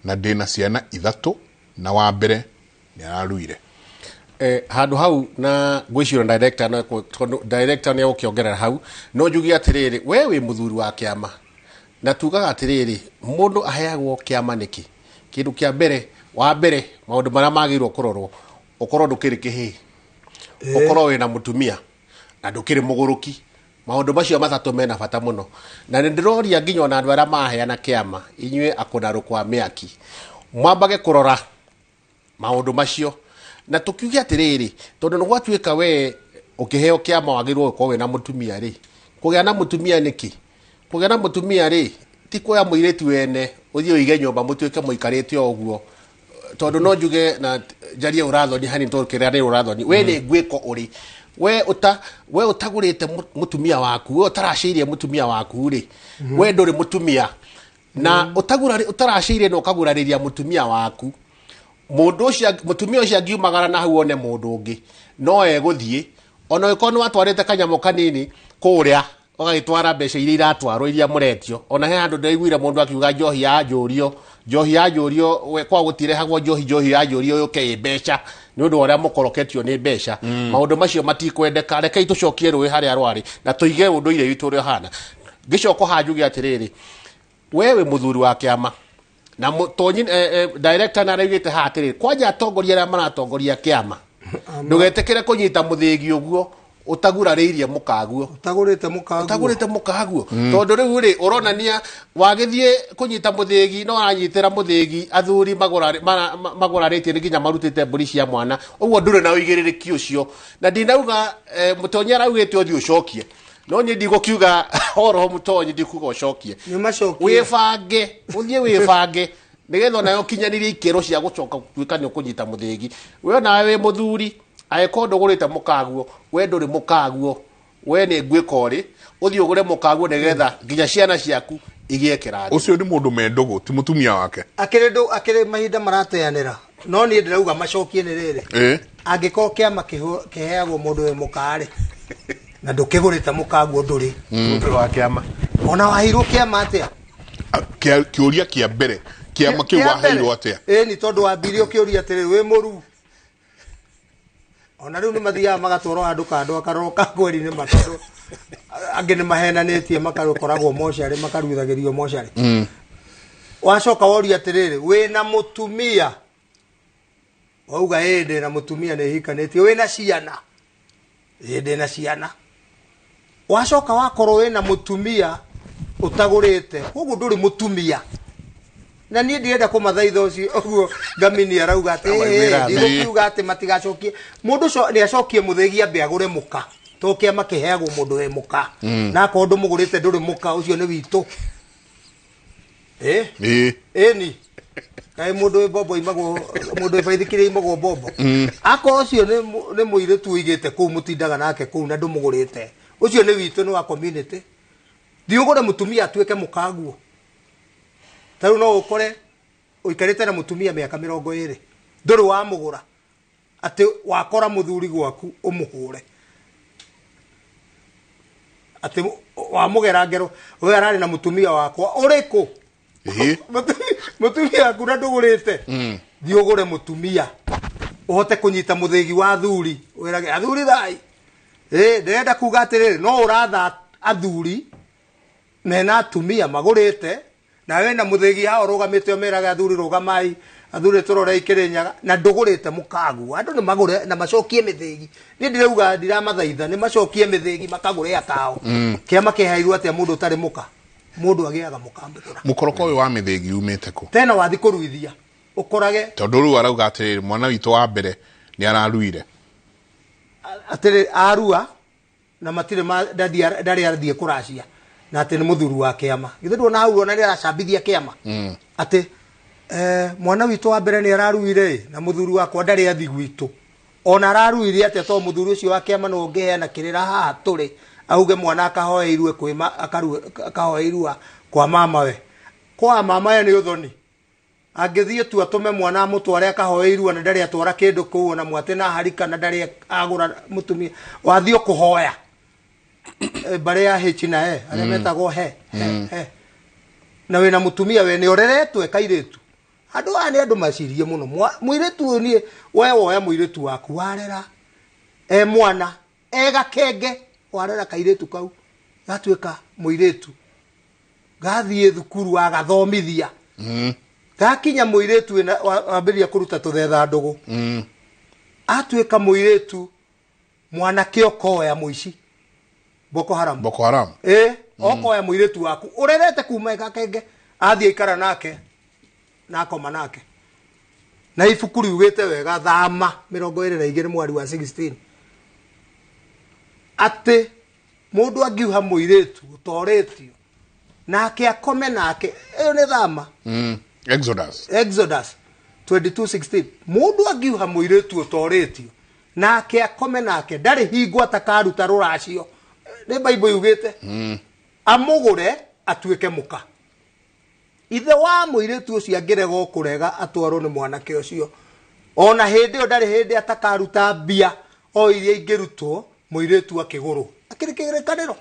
na ndina ciana ithatu na wa mbere ni araruire handu hau na gwiciro director ni ukiongerera hau no njugi atiriri we wi muthuri wa kiama na tugaga atiriri mundu aheagwo kiama niki kindu kia mbere wa mbere maundu maria magirwo kurorwo ukorwo ndukiri kihi ukorwo wina mutumia na ndukiri muguruki maundu macio matatu mena bata muno na ndiroria nginya na andu aria maheana kiama inyue akuna rukwa miaki mwambage kurora maundu macio na tukiugia atiriri tondu no gwatuika we ukiheo kiama wagirwo ukorwo wina mutumia ri kugia na mutumia niki kugia na mutumia ri ti kuya muiritu wene uthio ige nyomba mutuike muikarite oguo tondu no njuge na jaria urathoni hani tondu kirari urathoni we ni gwiko uri we utagurite mutumia waku we utarashirie mutumia waku ri we nduri mutumia na utarashirie no kagurariria mutumia waku mundu ucio mutumia ucio angiumagara na hau one mundu ungi no eguthie ona ikono watwarite kanyamo kanini kuria ogagitwara mbeca iria iratwarwo iria muretio ona he handu ndaiguire mundu akiuga njohi ya njurio we kwa gutirehagwo njohi ya njurio yuke mbeca ni undu uria mukoroketio ni mbeca maundu macio matikwendeka rekei tucokie ruwi haria rwari na tuige undu ile witu uri hana gicoko hanjugi atiriri wewe muthuri wa kiama na tonyi director na raigite hatiriri kwanja atongoria aria maratongoria kiama ndugetekere kunyita muthigi uguo utaguraririe mukaguo utagurite mukaguo tondu riu ri uronania wagithie kunyita muthigi no anyitira muthigi athuri maguraritie nginya marutite mburi cia mwana uguo ndure na uigiririki ucio na ndinauga mutonya raugite uthi ucokie no ni ndigukiuga oro mutonyi ndikuga ucokie wifange uthie wifange nigetha nayo kinyanirie ikero cia gucoka tuika ni kunyita muthigi we nawe muthuri aikondo gurite mukaguo we nduri mukaguo we ni ngwikori uthi ugure mukaguo nigetha nginya ciana ciaku igie kirathi ucio ni mundu mendogo ti mutumia wake akire mahinda marateanira no ni ndirauga macokie ni riri angiko kiama kiheagwo mundu we mukari na ndukigurite mukaguo nduri mundu wa kiama ona wahirwo kiama atia kiuria kia mbere kiama kiu waheirwo atia ni tondu wa birio kiuria atiriri we muru ona riu ni mathia magatwaro andu kando akaroka kweri ni matondo angi ni mahenanitie makarukoragwo moshari makaruthagirio moshari wacoka woria atiriri we na mutumia wauga hende na mutumia ne hikanĩtie wĩna ciana hende na ciana wacoka wakorwo wĩna mutumia utagũrĩte koguo ndũrĩ mutumia na niĩ ndirenda kũmathaitha ũcio ũguo ngamini arauga atĩ ndigũkiuga atĩ matigacokie mũndũ ũcio nĩ acokie mũthĩgi ambe agũre mũka to kĩama kĩheagwo mũndũ we mũka na akorwo ndũmũgũrĩte ndũrĩ mũka ũcio nĩ witũ ni kaĩ mũndũ wĩ bombo imagwo mũndũ wĩ baithikire imagwo bombo akorwo ũcio nĩ mũirĩtu ũigĩte kũu mũtindaga nake kũu na ndũmũgũrĩte ũcio nĩ witũ nĩ wa community thiũgũre mũtumia atuĩke mũkaguo tarĩu no ũkore ũikarĩte na mũtumia mĩaka 20 ndũrĩ wa mũgũra atĩ wakora mũthuri gwaku ũmũhũre atĩ wa mũgera ngero we ararĩ na mũtumia wakwa ũrĩkũ mũtumia waku na ndũgũrĩte thiũgũre mũtumia ũhote kũnyita mũthĩgi wa thuri wĩrage athuri thai ndĩrenda kuga atĩrĩrĩ no ũratha athuri mena atumia magũrĩte na we na mũthĩgi hao rũgamĩte ũmeraga athuri rũgamai athuri tũrore Kĩrĩnyaga na ndũgũrĩte mũkagu andũ nĩ magũre na macokie mĩthĩgi niĩ ndirauga ndiramathaitha nĩ macokie mĩthĩgi makagũre akao kĩama kĩheirwo atĩa mũndũ ũtarĩ mũka mũndũ agĩaga mũka mbũra mũkoroko ũyũ wa mĩthĩgi umĩte kũ tena wathi kũruithia ũkorage tondũ rĩu arauga atĩrĩrĩ mwana witũ wa mbere nĩ araruire atĩrĩ arua na matirĩ ndarĩ athiĩ kũracia na atĩ nĩ mũthuri wa kĩama githĩ ndũona hau ona nĩ aracambithia kĩama atĩ mwana witũ wa mbere nĩ araruire na mũthuri wakwa ndarĩ athi gwitũ ona araruire atĩ to mũthuri ũcio wa kĩama no ũngĩheana kĩrĩra haha tũrĩ auge mwana akahoya irue akahoya irua kwa mamawe kwa mamawe nĩ ũthoni angĩthiĩ tu atũme mwana mũtware akahoya irua na ndarĩ atwara kĩndũ kũu na mwate na harika na ndarĩ agũra mũtumia wathio kũhoya bare ya hechi na arĩa metagwo he na wĩna mũtumia we nĩ oreretwe kairĩtu andũ aya nĩ andũ macirie mũno mũirĩtu ũyũ niĩ we woya mũirĩtu waku warera mwana gakenge warera kairĩtu kau gatuĩka mũirĩtu gathiĩ thukuru agathomithia gakinya mũirĩtu wambĩrĩria kũruta tũthetha ndũgũ atuĩka mũirĩtu mwanake okoya mũici Boko Haram okoya mũirĩtu waku ũrerete kuma gakenge athiĩ ikara nake nakoma nake na ibuku riugĩte wega thama 22 mweri wa 16 atĩ mũndũ angiuha mũirĩtu ũtoretio nake akome nake ĩyo nĩ thama Exodus 22:16 mũndũ angiuha mũirĩtu ũtoretio nake akome nake ndarĩ hingo atakaruta rũracio nĩ Bible yugĩte amũgũre atuĩke mũka ithe wa mũirĩtu ũcio angĩrega kũrega atwarwo nĩ mwanake ũcio ona hĩndĩ ĩyo ndarĩ hĩndĩ atakaruta mbia o iria ingĩrutwo mũirĩtu akĩgũrwo akĩrĩ kĩrĩkanĩro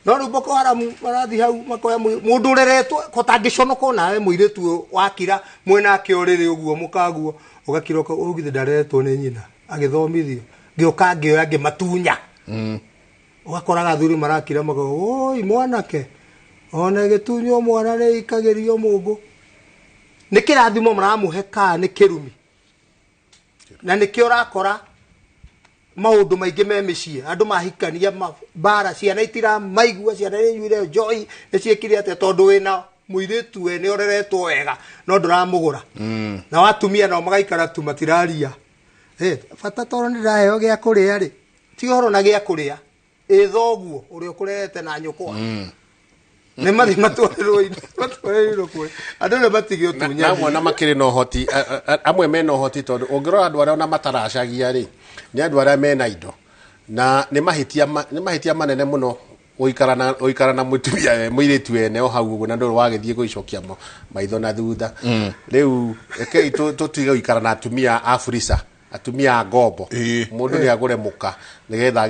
no rĩu Boko Haram marathi hau makoya mũndũ ũreretwo kotangĩconoka nawe mũirĩtu wakira mwena akĩorĩrĩ ũguo mũkaguo ũgakiroka ũgithe ndareretwo nĩ nyina agĩthomithio ngĩoka ngĩoya ngĩmatunya ũgakoraga thuri marakira mago oi mwanake ona gĩtunywo mwana nĩ ikagĩrio mũndũ nĩ kĩrathimo maramũhe ka nĩ kĩrumi na nĩkĩo ũrakora maũndũ maingĩ me mĩciĩ andũ mahikania bara ciana itiramaigua ciana nĩ nyuire joy nĩ ciĩkire atĩa tondũ wĩna mũirĩtu we nĩ oreretwo wega no ndũramũgũra na watumia nao magaikara tu matiraria bata tondũ nĩ ndaheo gĩa kũrĩa rĩ ti ũhoro na gĩa kũrĩa thoguo ũrĩa ũkũrerete na nyũkwa nĩ mathi matwarĩrwo kũrĩ andũ nĩ matigĩ ũtunya amwe na makĩrĩ na ũhoti amwe mena ũhoti tondũ ũngĩrora andũ arĩa ona mataracagia rĩ nĩ andũ arĩa mena indo na nĩ mahĩtia manene mũno ũikara na mũtumia mũirĩtu ene o hau ũguo na ndũrĩ wagĩthiĩ gwĩcokia maitho na thutha rĩu rekei tũtige gũikara na atumia a Furisa atumia ngombo mundu ni agure muka nigetha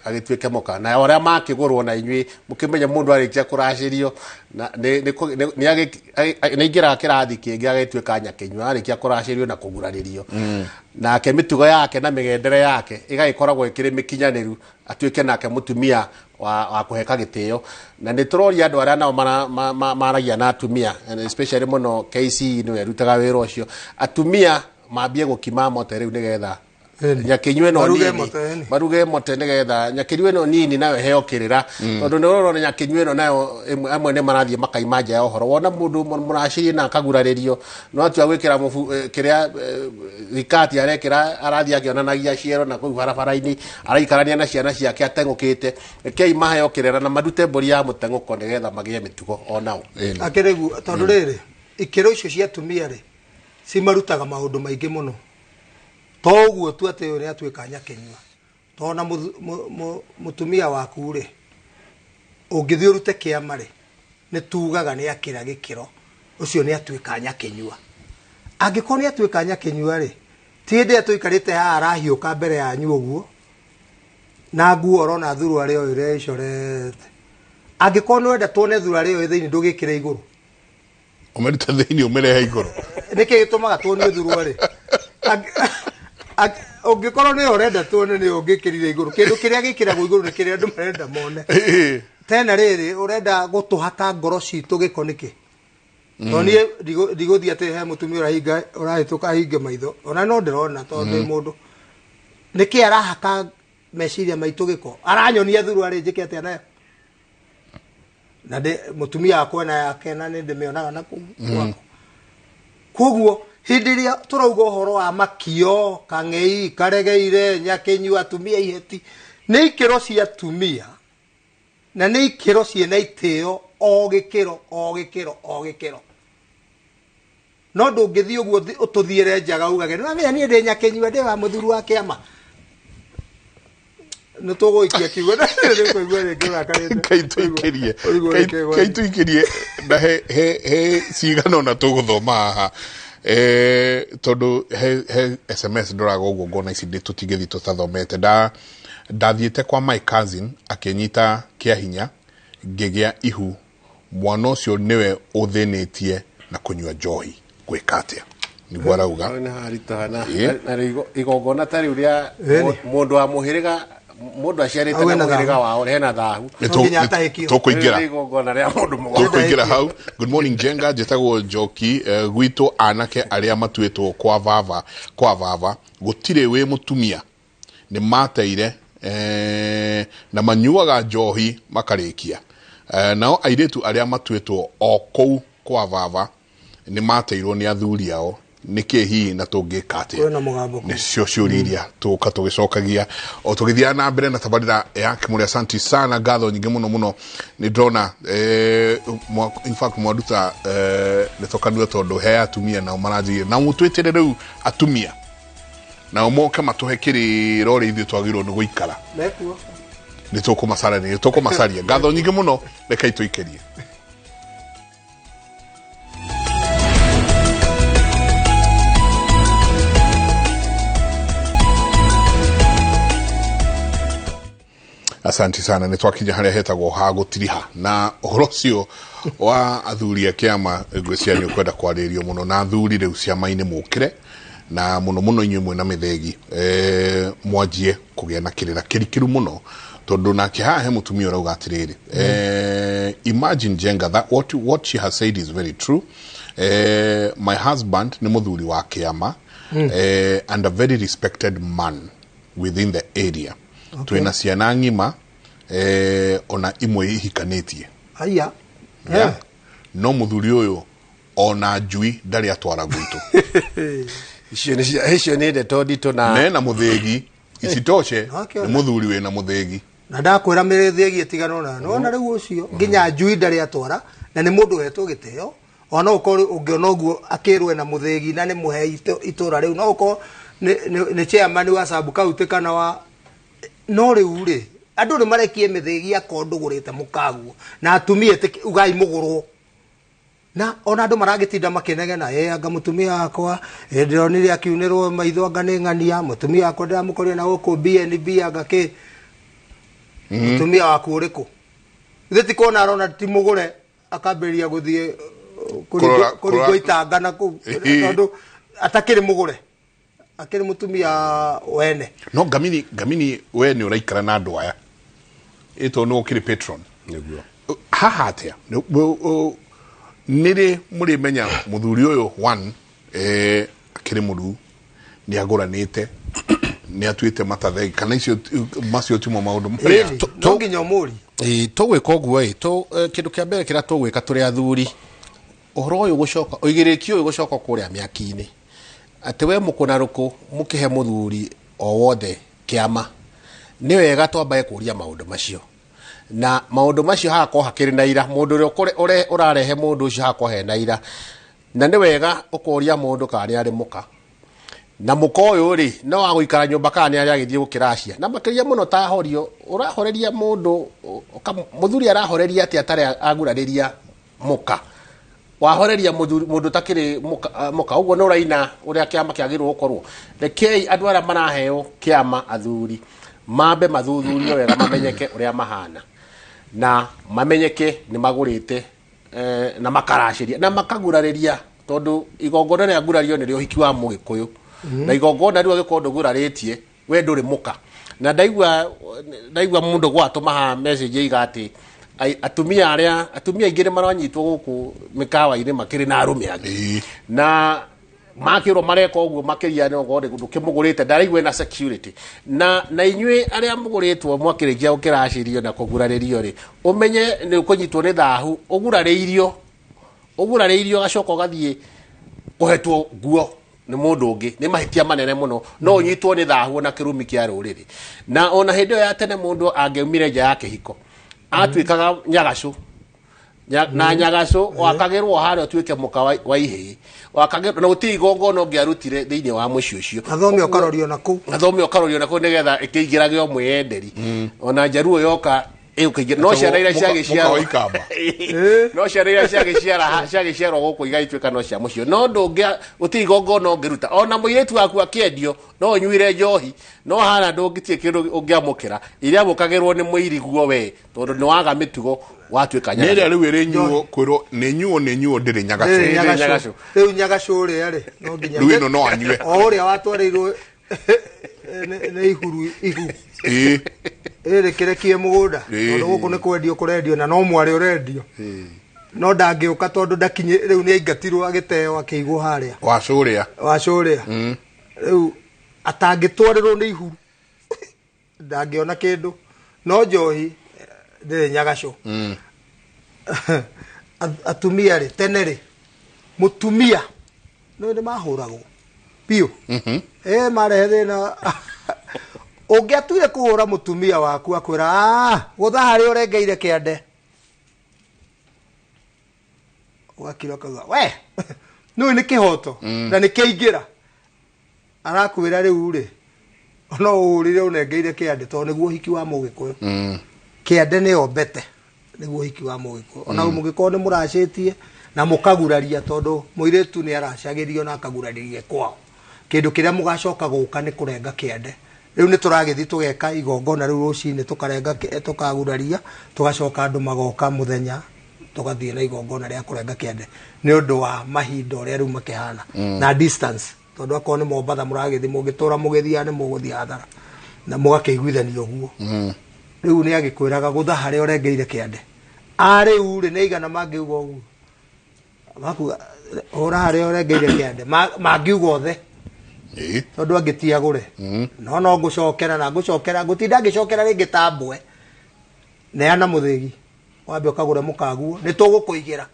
agituike muka na oria makigurwo na inyui mukimenya mundu arikia kuracirio na ni ingira kirathi kingi agituika nyakenywa arikia kuracirio na kuguraririo nake mitugo yake na migendere yake igaikoragwo ikiri mikinyaniru atuike nake mutumia wa kuheka gitio na ni turori andu aria nao maragia na atumia and especially muno KC no yarutaga wira ucio atumia mambie gukima mote riu nigetha nyakinyu no nini maruge mote nigetha nyakinyu no nini nayo heo kirira tondu nirorona nyakinyu no nayo amwe ne marathie makaimanja ya uhoro wona mundu murashiri na akaguraririo no atua gwikira kiria rikati arekira arathia akionanagia ciero na kuu barabara-ini araikarania na ciana ciake atengukite kei maheo kirira na madute mbori ya mutenguko nigetha magie mitugo onao akiregu tondu riri ikiro icio cia tumia ri cimarutaga maundu maingi muno toguo tu ati uri atuika nyakenyua tona mutumia waku ri ungithii urute kiama ri ni tugaga ni akira gikiro ucio ni atuika nyakenyua angiko ni atuika nyakenyua ri tinde atuikarite ha arahiuka mbere yanyu uguo na nguo rona thuru ari o ire icorete angiko no enda tuone thuru ari o thiini ndugikire iguru umerita thiini umerehe iguru niki gitumaga tuone thuru ari ungikoro ni urenda tuone ni ungikirire iguru kindu kiria gikiragwo iguru ni kiria andu marenda mone tena riri urenda gutuhata ngoro citu giko niki toni ndiguthia ati he mutumia urahinga urahituka hinge maitho ona no ndirona tondu mundu niki arahaka meciria maitu giko aranyonia thuru ari njike ati anayo na de mutumia akwena yake na ni ndimionaga na kuguo hindi ria turauga uhoro wa makio kangei karegeire nyakenyu atumia iheti ni ikiro cia tumia na ni ikiro ciena itio o gikiro no ndungithii uguo ututhiire njaga ugage na ni ndi nyakenyu ndi wa muthuru wa kiama no tuguikia kiugo na kuigua ringi rakarite kaituikirie na he cigano na tuguthoma haha tondu he SMS ndoraga uguo ngona ici ndi tutigethi tutathomete ndathiite kwa my cousin akenyita kia hinya ngigia ihu mwana ucio niwe uthinitie na kunywa njohi gwikatia niguo arauga na haritana na igongona tari uria mundu wa muhiriga mundu aciarite na muhiriga wao hena thahu tukuingira igongona ria mundu mugo tukuingira hau. Good morning Jenga, jetagwo Njoki gwitu anake aria matuitwo kwa vava gutire we mutumia ni mateire na manyuaga njohi makarikia nao airetu aria matuitwo o kou kwa vava ni mateirwo ni athuri ao niki hihi na tungika ati ni cio ciuriria tuka tugicokagia o tugithia na mbere na tabarira ya Kimuri. Asante sana, ngatho nyingi muno ni ndona in fact mwaduta nitokanua tondu he atumia na maranjire na mutwitire riu atumia na omoke matuhe kiriro ri ithu twagirwo ni guikara ni tukumacaria ngatho nyingi muno reke tuikerie. Asante sana, nitwakinya haria hetagwo ha gutiriha na uhoro cio wa athuri a kiama ngwiciria ni ukwenda kwaririo muno na athuri riu ciama-ini mukire na muno inyuĩ mwina mithegi mwanjie kugia na kirira kirikiru muno tondu nake haha he mutumia urauga atiriri imagine Jenga that what she has said is very true. My husband ni muthuri wa kiama and a very respected man within the area. Okay. Tuena ciana ngima ona imwe ihikanitie aya no muthuri uyu ona njui ndari atwara gwitu icio ni ndeto ndito na muthegi isitoshe ni muthuri we na muthegi na ndakwira mirithegi itiganona no riu ucio nginya njui ndari atwara na ni mundu hetwo giteo ona ukori ungiona uguo akirwe na muthegi na ni muhe itura riu no uko ni chairman wa sabu kaunti kana wa no riu ri andu ni marekie mithegi akondugurite mukaguo na atumia ugai mugurwo na ona andu maragitinda makinegena anga mutumia akwa ndironire akiunirwo maitho anga ni ng'ania mutumia akwa ndamukorire na guku BNB anga ki mutumia waku uriku ithiti kona arona ti mugure akamberia guthie kurigo itangana ku tondu atakiri mugure akiri mutumia wene no gamini we ni uraikara na andu aya ito no kiri patron niguo haha atia niri muri menya muthuri uyu one akiri muru ni aguranite ni atuite matathegi kana icio macio timo maundu to nginya muri tugwika uguo kindu kia mbere kira tugwika turi athuri uhoro uyu gucoka oigiriki uyu gucoka kuria miaki-ini ati we mukunaruku mukihe muthuri o wothe kiama ni wega twambaye kuria maundu macio na maundu macio hako hakiri na ira mundu uri urarehe mundu ucio hako he na ira na ni wega ukoria mundu kani ari muka na muka uyu ri no agũikara nyumba kani ari agithie gukiracia na makiria muno ta horio urahoreria mundu muthuri arahoreria ati atari agurariria muka wahoreria mundu takiri muka uguo no raina uria kiama kiagirwo gukorwo rekei andu ara maraheo kiama athuri mambe mathuthurio wega mamenyeke uria mahana na mamenyeke ni magurite na makaraciria na makagurariria tondu igongona ria ngurario ni rio hiki wa Mugikuyu na igongona rio gikondo guraritie we nduri muka na ndaigua mundu gwatuma ha message igati atumia ingire maranyitwo guku mikawa-ini makiri na arume angi na makiro mareka uguo makiria no gode ndukimugurite ndaraigwe na security na inywe aria muguritwo mwakirikia ukiracirio na kuguraririo ri umenye ni ukunyitwo ni thahu uguraririo gacoka gathie kuhetwo guo ni mundu ungi ni mahitia manene muno no unyitwo ni thahu na kirumi kia ruriri na ona hindi ya tene mundu angeumire nja ya kihiko atwikaga nyagacu na nyagacu wakagirwo haro twike muka wa ihi wakagirwo na uti igongono ngiarutire thiini wa muci ucio athome okarorio naku nigetha ikiigirage o mwenderi ona njaruo yoka no ciana iria ciagiciarwo no ciana iria ciagiciarwo guku igaitwika no cia mucio no ndungia uti igongono ngiruta ona muiretu waku akiendio no nyuire njohi no hana ndungitie kindu ungiamukira iria mukagirwo ni muiriguo we tondu ni waga mitugo watwika nyanya nere riu iri nyuo kwiro ni nyuo ndiri nyagacu riu nyagacu ri ri no nginya riu no anyue o uria watwarirwo ne ihu ere kirekie mugunda tondu guku ni kwendio kurendio na no mwari urendio no ndangiuka tondu ndakinye riu ni aingatirwo agiteo akiigwo haria wacuria riu atangitwarirwo ni ihuru ndangiona kindu no njohi ndiri nyagacu atumia ri tene ri mutumia no ni mahuragwo pio marehe thina ungiatuire kuhura mutumia waku akwira gutha hari urengeire kiande wakira kauga we no ni kihoto na ni kiingira arakwira riu ri no urire unengeire kiande to niguo hiki wa Mugikuyu kiande ni ombete niguo hiki wa Mugikuyu ona Mugikuyu ni muracitie na mukaguraria tondu muiretu ni aracagirio na akaguraririe kwao kindu kiria mugacoka guka ni kurenga kiande riu ni turagithi tugeka igongona riu rucini tukarenga tukaguraria tugacoka andu magoka muthenya tugathie na igongona ria kurenga kiande ni undu wa mahinda ria riu makihana na distance tondu akoo ni Mombatha muragithi mugitura mugithia ni muguthia hathara na mugakeiguithania uguo riu ni agikwiraga gutha hari urengeire kiande ari uri ni igana mangiuga uguo maku ora hari urengeire kiande mangiuga othe tondu angitiagure no ngucokera na ngucokera ngutinda ngicokera ringi tambwe neana muthigi wambe ukagura mukaguo ni tugukuigira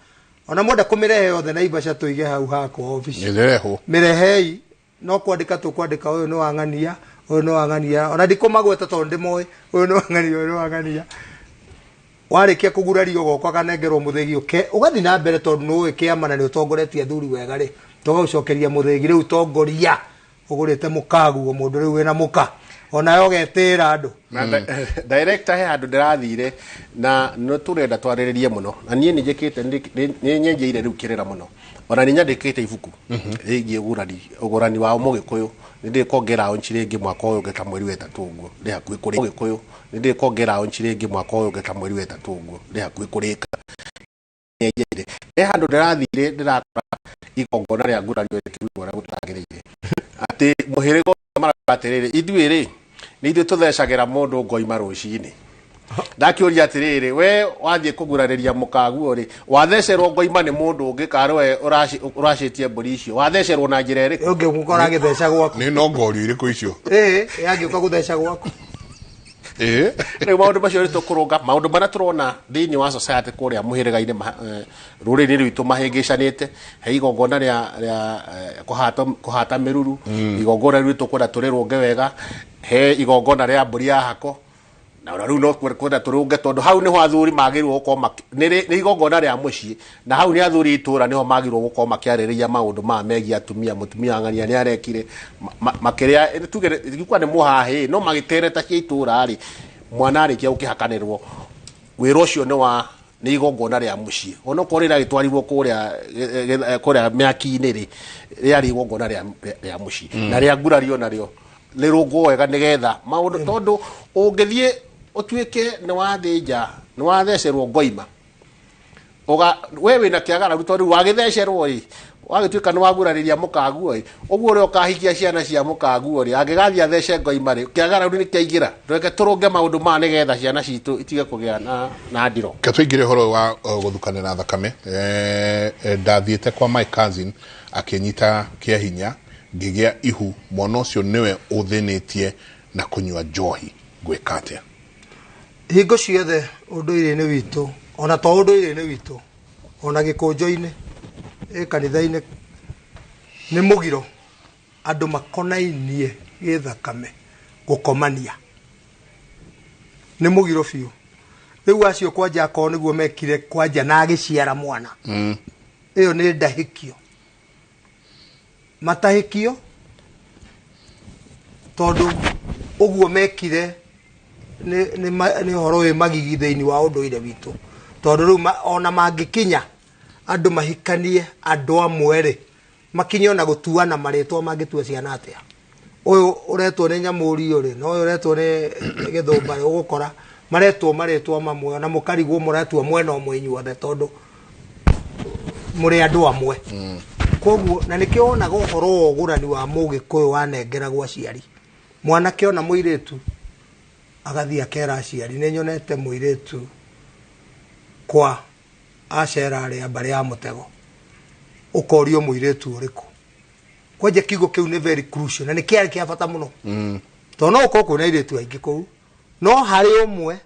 ona mwenda kumirehe yothe na ibasha tuige hau hako office mirehei no kwandika tukwandika uyu ni wangania ona ndikumagweta tondu ndimoe uyu ni wangania warikia kugurario gokwa kanengerwo muthigi ugathi na mbere tondu no ikiamana ni utongoretie athuri wega ri tugacokeria muthigi riu tongoria ugurite mukagu mundu riu wina muka ona yo getira andu director he andu ndirathire na no turenda twariririe muno na nie ni njikite ni nyenjeire riu Kĩrĩra muno ona ni nyandikite ibuku rigie ũgũrani wa Mugikuyu ndi kongera onchi ringi mwaka uyu ngeta mweri wetatu uguo ndi hakuhi kuri Mugikuyu ndi kongera onchi ringi mwaka uyu ngeta mweri wetatu uguo ndi hakuhi kurika nyenjeire he andu ndirathire ndirakora igongona ria nguranio rikiugora gutagirire ati muhirigo maratirire ithuiri ni ithu tuthecagira mundu ngoima rucini ndakiuria atiriri we wathie kugurariria mukaguo ri wathecerwo ngoima ni mundu ungi karwe uracitie mburi icio wathecerwo na njira iri ungi gukora agitheca gwaku ni no ngorio iriku icio yangiuka gutheca gwaku rĩu maũndũ macio nĩ tũkũrũnga maũndũ marĩa tũrona thĩinĩ wa society kũrĩa mũhĩrĩga-inĩ rũrĩrĩ rwitũ mahĩngĩcanĩte he igongona rĩa kũhata mĩruru igongona rĩu tũkwenda tũrĩrũnge wega he igongona rĩa mbũri ya hako na rĩu no kwenda tũrũnge tondũ hau nĩho athuri magĩrĩirwo gũkorwo nĩ igongona rĩa mũciĩ na hau nĩ athuri itũũra nĩho magĩrĩirwo gũkorwo makĩarĩrĩria maũndũ maya megiĩ atumia mũtumia ng'ania nĩ arekire makĩrĩa tuge ngĩkwa nĩ mũhahĩ no magĩtereta cia itũũra rĩ mwana arĩkia gũkĩhakanĩrwo wĩra ũcio nĩ igongona rĩa mũciĩ ona okorwo rĩragĩtwarirwo kũrĩa mĩaki-inĩ rĩ rĩarĩ igongona rĩa mũciĩ na rĩa ngurario narĩo rĩrũngwo wega nĩgetha maũndũ tondũ ũngĩthiĩ ũtuĩke nĩ wathĩnja nĩ wathecerwo ngoima we wĩna kĩagararu tondũ wagĩthecerwo ĩ wagĩtuĩka nĩ wagurarĩria mũkaguo ĩ ũguo ũrĩa ũkahikia ciana cia mũkaguo rĩ angĩgathiĩ athece ngoima rĩ kĩagararu nĩ kĩaingĩra reke tũrũnge maũndũ maya nĩgetha ciana citũ itige kũgĩa na ndiro ke tũingĩre ũhoro wa gũthukanĩra thakame ndathiĩte kwa my cousin akĩnyita kĩa hinya ngĩgĩa ihu mwana ũcio nĩwe ũthĩnĩtie na kũnyua njohi gwĩka atĩa hingo ciothe ũndũire-inĩ witũ ona to ũndũire-inĩ witũ ona gĩkũnjũ-inĩ kanitha-inĩ nĩ mũgiro andũ makonainie gĩthakame gũkomania nĩ mũgiro biũ rĩu acio kwanja akorwo nĩguo mekire kwanja na agĩciara mwana ĩyo nĩ ndahĩkio matahĩkio tondũ ũguo mekire nĩ ũhoro wĩ magigi thĩinĩ wa ũndũire witũ tondũ rĩu ona mangĩkinya andũ mahikanie andũ amwe rĩ makinye ona gũtuana marĩtwa mangĩtua ciana atĩa ũyũ ũretwo nĩ Nyamũrio rĩ na ũyũ ũretwo nĩ Gĩthũmba ũgũkora maretwo marĩtwa mamwe na mũkarigwo mũretwo mwena ũmwe inyuothe tondũ mũrĩ andũ amwe koguo na nĩkĩo wonaga ũhoro wa ũgũrani wa Mũgĩkũyũ wanengeragwo aciari mwanake ona mũirĩtu agathiĩ akera aciari nĩ nyonete mũirĩtu kwa acera arĩa mbarĩ ya mũtego ũkorio mũirĩtu ũrĩkũ kwanja kiugo kĩu nĩ very crucial na nĩ kĩarĩ kĩa bata mũno tondũ no ũkorwo kwĩna airĩtu aingĩ kũu no harĩ ũmwe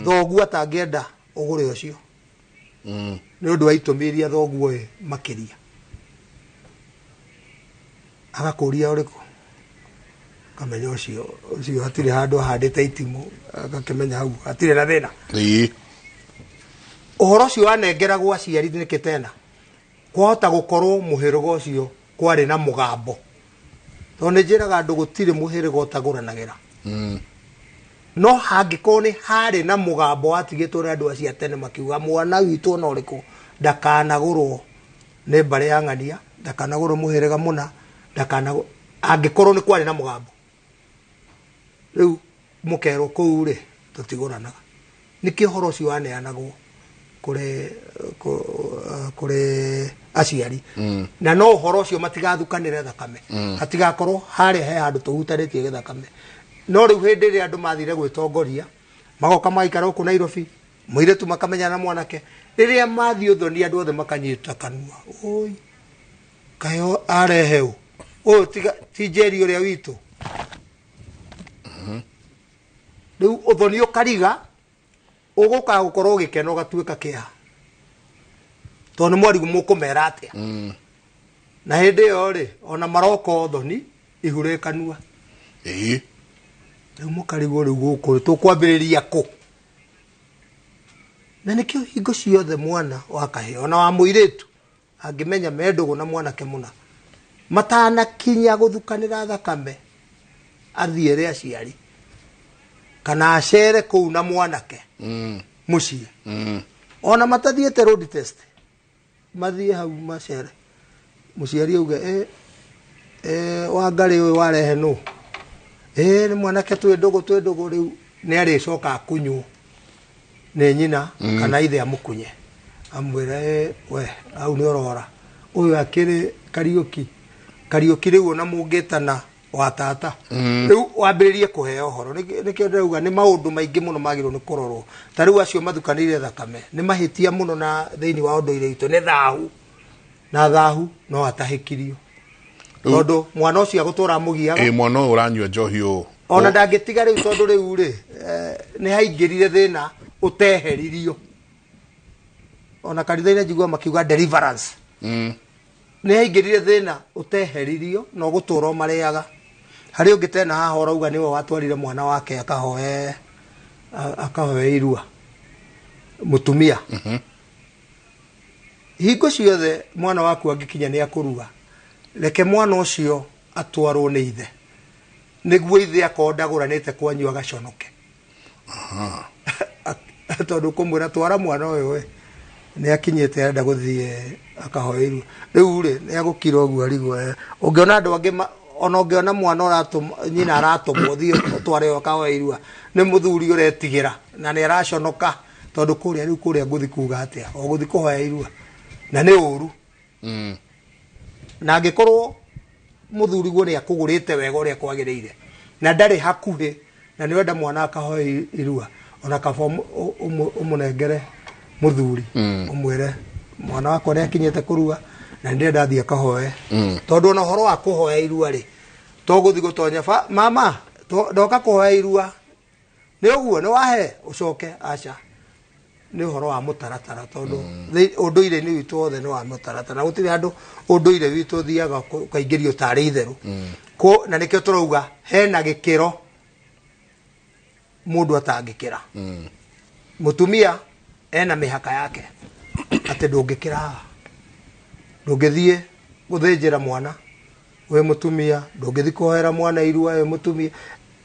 thoguo atangĩenda ũgũre ũcio nĩ ũndũ wa itũmi iria thoguo makĩria agakũria ũrĩkũ kamenya ũcio hatirĩ handũ ahandĩte itimũ agakĩmenya hau hatirĩ na thĩna ũhoro ũcio wanengeragwo aciari nĩkĩ tena kwahota gũkorwo mũhĩrĩga ũcio kwarĩ na mũgambo tondũ nĩ njĩraga andũ gũtirĩ mũhĩrĩga ũtagũranagĩra no hangĩkorwo nĩ harĩ na mũgambo watigĩtwo nĩ andũ acio tene makiuga mwana witũ ona ũrĩkũ ndakanagũrwo nĩ mbarĩ ya ng'ania ndakanagũrwo mũhĩrĩga mũna angĩkorwo nĩ kwarĩ na mũgambo rĩu mũkerwo kũu rĩ tũtigũranaga nĩkĩ ũhoro ũcio waneanagwo kũrĩ aciari na no ũhoro ũcio matigathukanĩre thakame hatigakorwo harĩa he handũ tũhutanĩtie gĩthakame no rĩu hĩndĩ ĩrĩa andũ mathire gwĩtongoria magoka magaikara gũkũ Nairobi mũirĩtu makamenya na mwanake rĩrĩa mathiĩ ũthoni andũ othe makanyita kanua oi kayo arehe ũyũ ti Njeri ũrĩa witũ rĩu ũthoni ũkariga ũgũka gũkorwo ũgĩkena ũgatuĩka kĩeha tondũ nĩ mwarigu mũkũmera atĩa na hĩndĩ ĩyo rĩ ona maroka ũthoni ihurĩ kanua rĩu mũkarigwo rĩu gũkũ tũkwambĩrĩria kũ na nĩkĩo hingo ciothe mwana wa kahĩĩ ona wa mũirĩtu angĩmenya mendũgũ na mwanake mũna matanakinya gũthukanĩra thakame athiĩre aciari kana acere kũu na mwanake mũciĩ ona matathiĩte road test mathiĩ hau macere mũciari auge Wangarĩ ũyũ warehe nũ nĩ mwanake twĩ ndũgũ rĩu nĩ arĩcoka akunywo nĩ nyina kana ithe amũkunye amwĩra we au nĩ ũrora ũyũ akĩrĩ Kariũki rĩu ona mũngĩtana wa tata riu wambiririe kuheo horo nikio ndauga ni maundu maingi muno magirwo ni kurorwo ta riu acio mathukanire thakame ni mahitia muno na thiini wa unduire itu ni thahu na thahu no atahikirio tondu mwana ucio agutura mugiaga mwana uranyua njohi u ona ndangitiga riu tondu riu ni haingirire thina uteheririo ona kanitha-inĩ njigua makiuga deliverance ni haingirire thina uteheririo no gutura mareaga hari ungitena haha urauga niwe watwarire mwana wake akahoe irua mutumia hingo ciothe mwana waku angikinya ni akuruga reke mwana ucio atwarwo ni ithe niguo ithe akondaguranite kwanyu agaconoke tondu kumwira twara mwana uyu ni akinyite enda guthie akahoe irua riu ni agukira oguo rigwo ungiona andu angi ona ungiona mwana uratum nyina aratumwo thie tware akahoe irua ni muthuri uretigira na ni araconoka tondu kuria riu kuria nguthi kuga atia o guthi kuhoya irua na ni uru na angikorwo muthuri guo ni akugurite wega uria kwagirire na ndari hakuhi na ni wenda mwana akahoe irua ona kaba umunengere muthuri umwire mwana wakwa ni akinyite kuruga na ndenda thie akahoe tondu ona horo wa kuhoya irua ri to guthi gutonya mama ndoka kuhoya irua ni uguo ni wahe ucoke acha ni horo wa mutaratara tondu unduire ni witu othe ni wa mutaratara gutiri andu unduire witu thiaga kaingirio tari itheru ko na nikio turauga hena gikiro mundu atangikira mutumia ena mihaka yake ati ndungikira ndungithie guthinjira mwana we mutumia ndungithi kuhera mwana irua we mutumia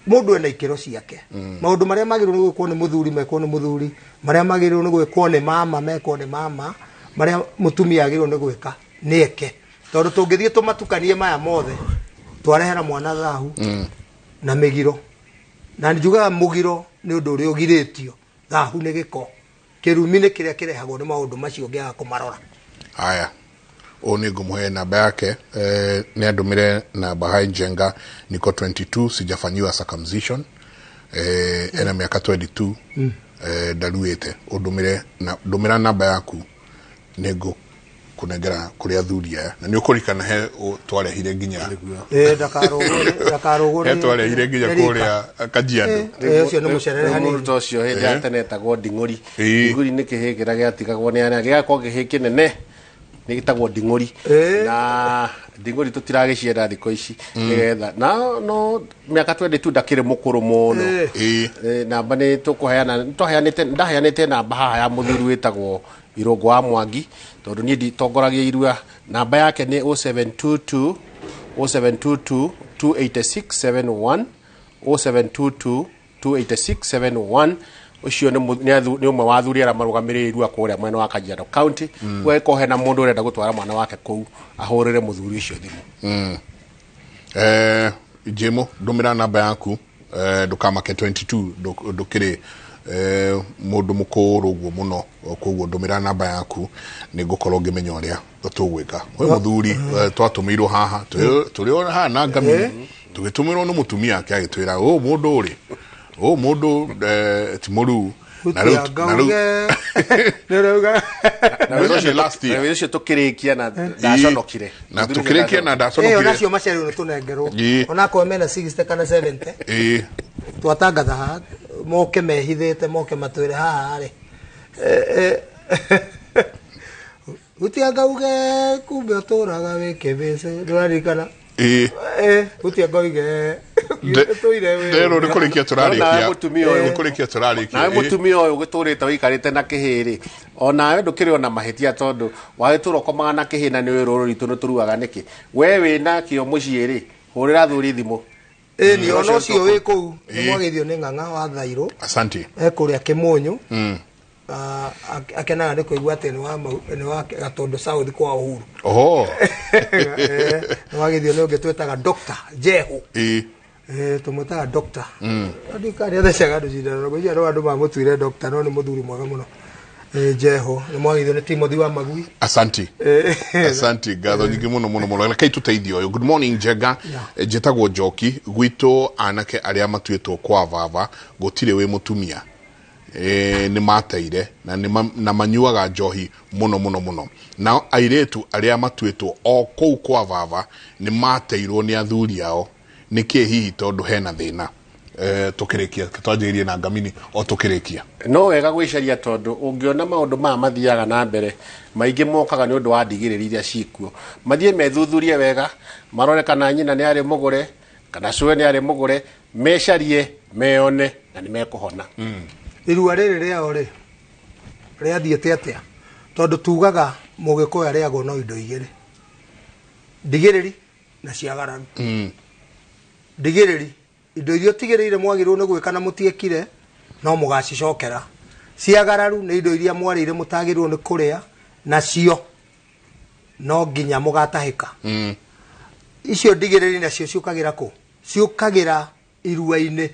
mundu ena ikiro ciake maundu maria magirwo ni gwikwo ni muthuri mekwo ni muthuri maria magirwo ni gwikwo ni mama mekwo ni mama maria mutumia agirwo ni gwika nieke tondu tungithie tumatukanie maya mothe twarehera mwana thahu na migiro na njugaga mugiro ni undu uri ugiritio thahu ni giko kirumi ni kiria kirehagwo ni maundu macio ngiaga kumarora haya oni ngumuhe namba yake ni andumire namba hai jenga niko 22 sijafanyiwa circumcision ena miaka 22 daruete udumire na dumira namba yaku nego kunegera kuria thuria na ni ukurikana he tware hire nginya ndakarogore he tware hire nginya kuria Kajiado ucio ni mucerere hani mundu ucio hindi atenetagwo nding'uri nding'uri ni kihigira giatigagwo ni ana giakwo gihi nene ni gitagwo nding'uri na nding'uri tutiragicienda thiko ici nigetha no miaka 22 ndakire mukuru muno namba ni tukuheana ndaheanite namba haha ya muthuri witagwo Irungu wa Mwangi tondu ni nditongoragia irua namba yake ni 0722 28671 0722 ucio ni umwe wa thuri ara marugamire irua kuria mwena wa Kajiado County we ko hena mundu urenda gutwara mwana wake kou ahurire muthuri ucio thimu Jemo ndumira namba yaku ndukamake 22 ndukire mundu mukuru guo muno koguo ndumira namba yaku ni gukorwo ngimenya uria tugwika we muthuri twatumirwo haha turi ona haha na ngami tugitumirwo no mutumia yake agitwira mundu timuru na last year wewe tukirikia na ndaconokire nacio maceri no tunengerwo ona ko mena 60 kana 70 twatangatha ha moke mehithite moke matwire haha ri utiangauge kumbe uturaga wike bese ndurarikana utiangauge ndero nikurikia turarikia na mutumia uyu giturite wikarite na kihiri ona ndukiri ona mahitia tondu wagituro komaga na kihina ni wiruru ritu nuturuaga niki wewe na kio muciiri hurira thuri thimu ni ono cio wi kuu mwagithio ni ng'ang'a wa Thairo asante kuria Kimunyu akenaga ni kuigua ati ni wa Gatondo South kwa Uhuru mwagithio ni ungitwetaga Dr. Jehu tumutaga Dr. Ndikari athecaga ndu cindano gwicia no andu mamutuire Dr. no ni muthuri mwega muno Jeho ni mwagithio ni Timothy wa Magui. Asanti gatho nyingi muno reke tuteithio. Good morning Jega. Jetagwo Njoki gwito anake aria matuitwo kwa vava gutire we mutumia ni mateire na manyuaga njohi muno na airetu aria matuitwo o kou kwa vava ni mateirwo ni athuri ao niki hihi tondu hena thina tukirikia twanjirie na ngamini o tukirikia no wega gwicaria tondu ungiona maundu ma mathiaga na mbere maingi mokaga ni undu wa ndigiriri iria cikuo mathie methuthurie wega marore kana nyina ni ari mugure kana cue ni ari mugure mecarie meone na ni mekuhona irua riri riao ri riathiete atia tondu tugaga mugikoya riago no indo igiri ndigiriri na ciagararu ndigiriri indo irio tigiriire mwagirwo ni gwika na mutiekire no mugacicokera ciagararu ni indo iria mwarire mutagirwo ni kuria nacio no nginya mugatahika icio ndigiriri nacio ciukagira ku ciukagira irua-ini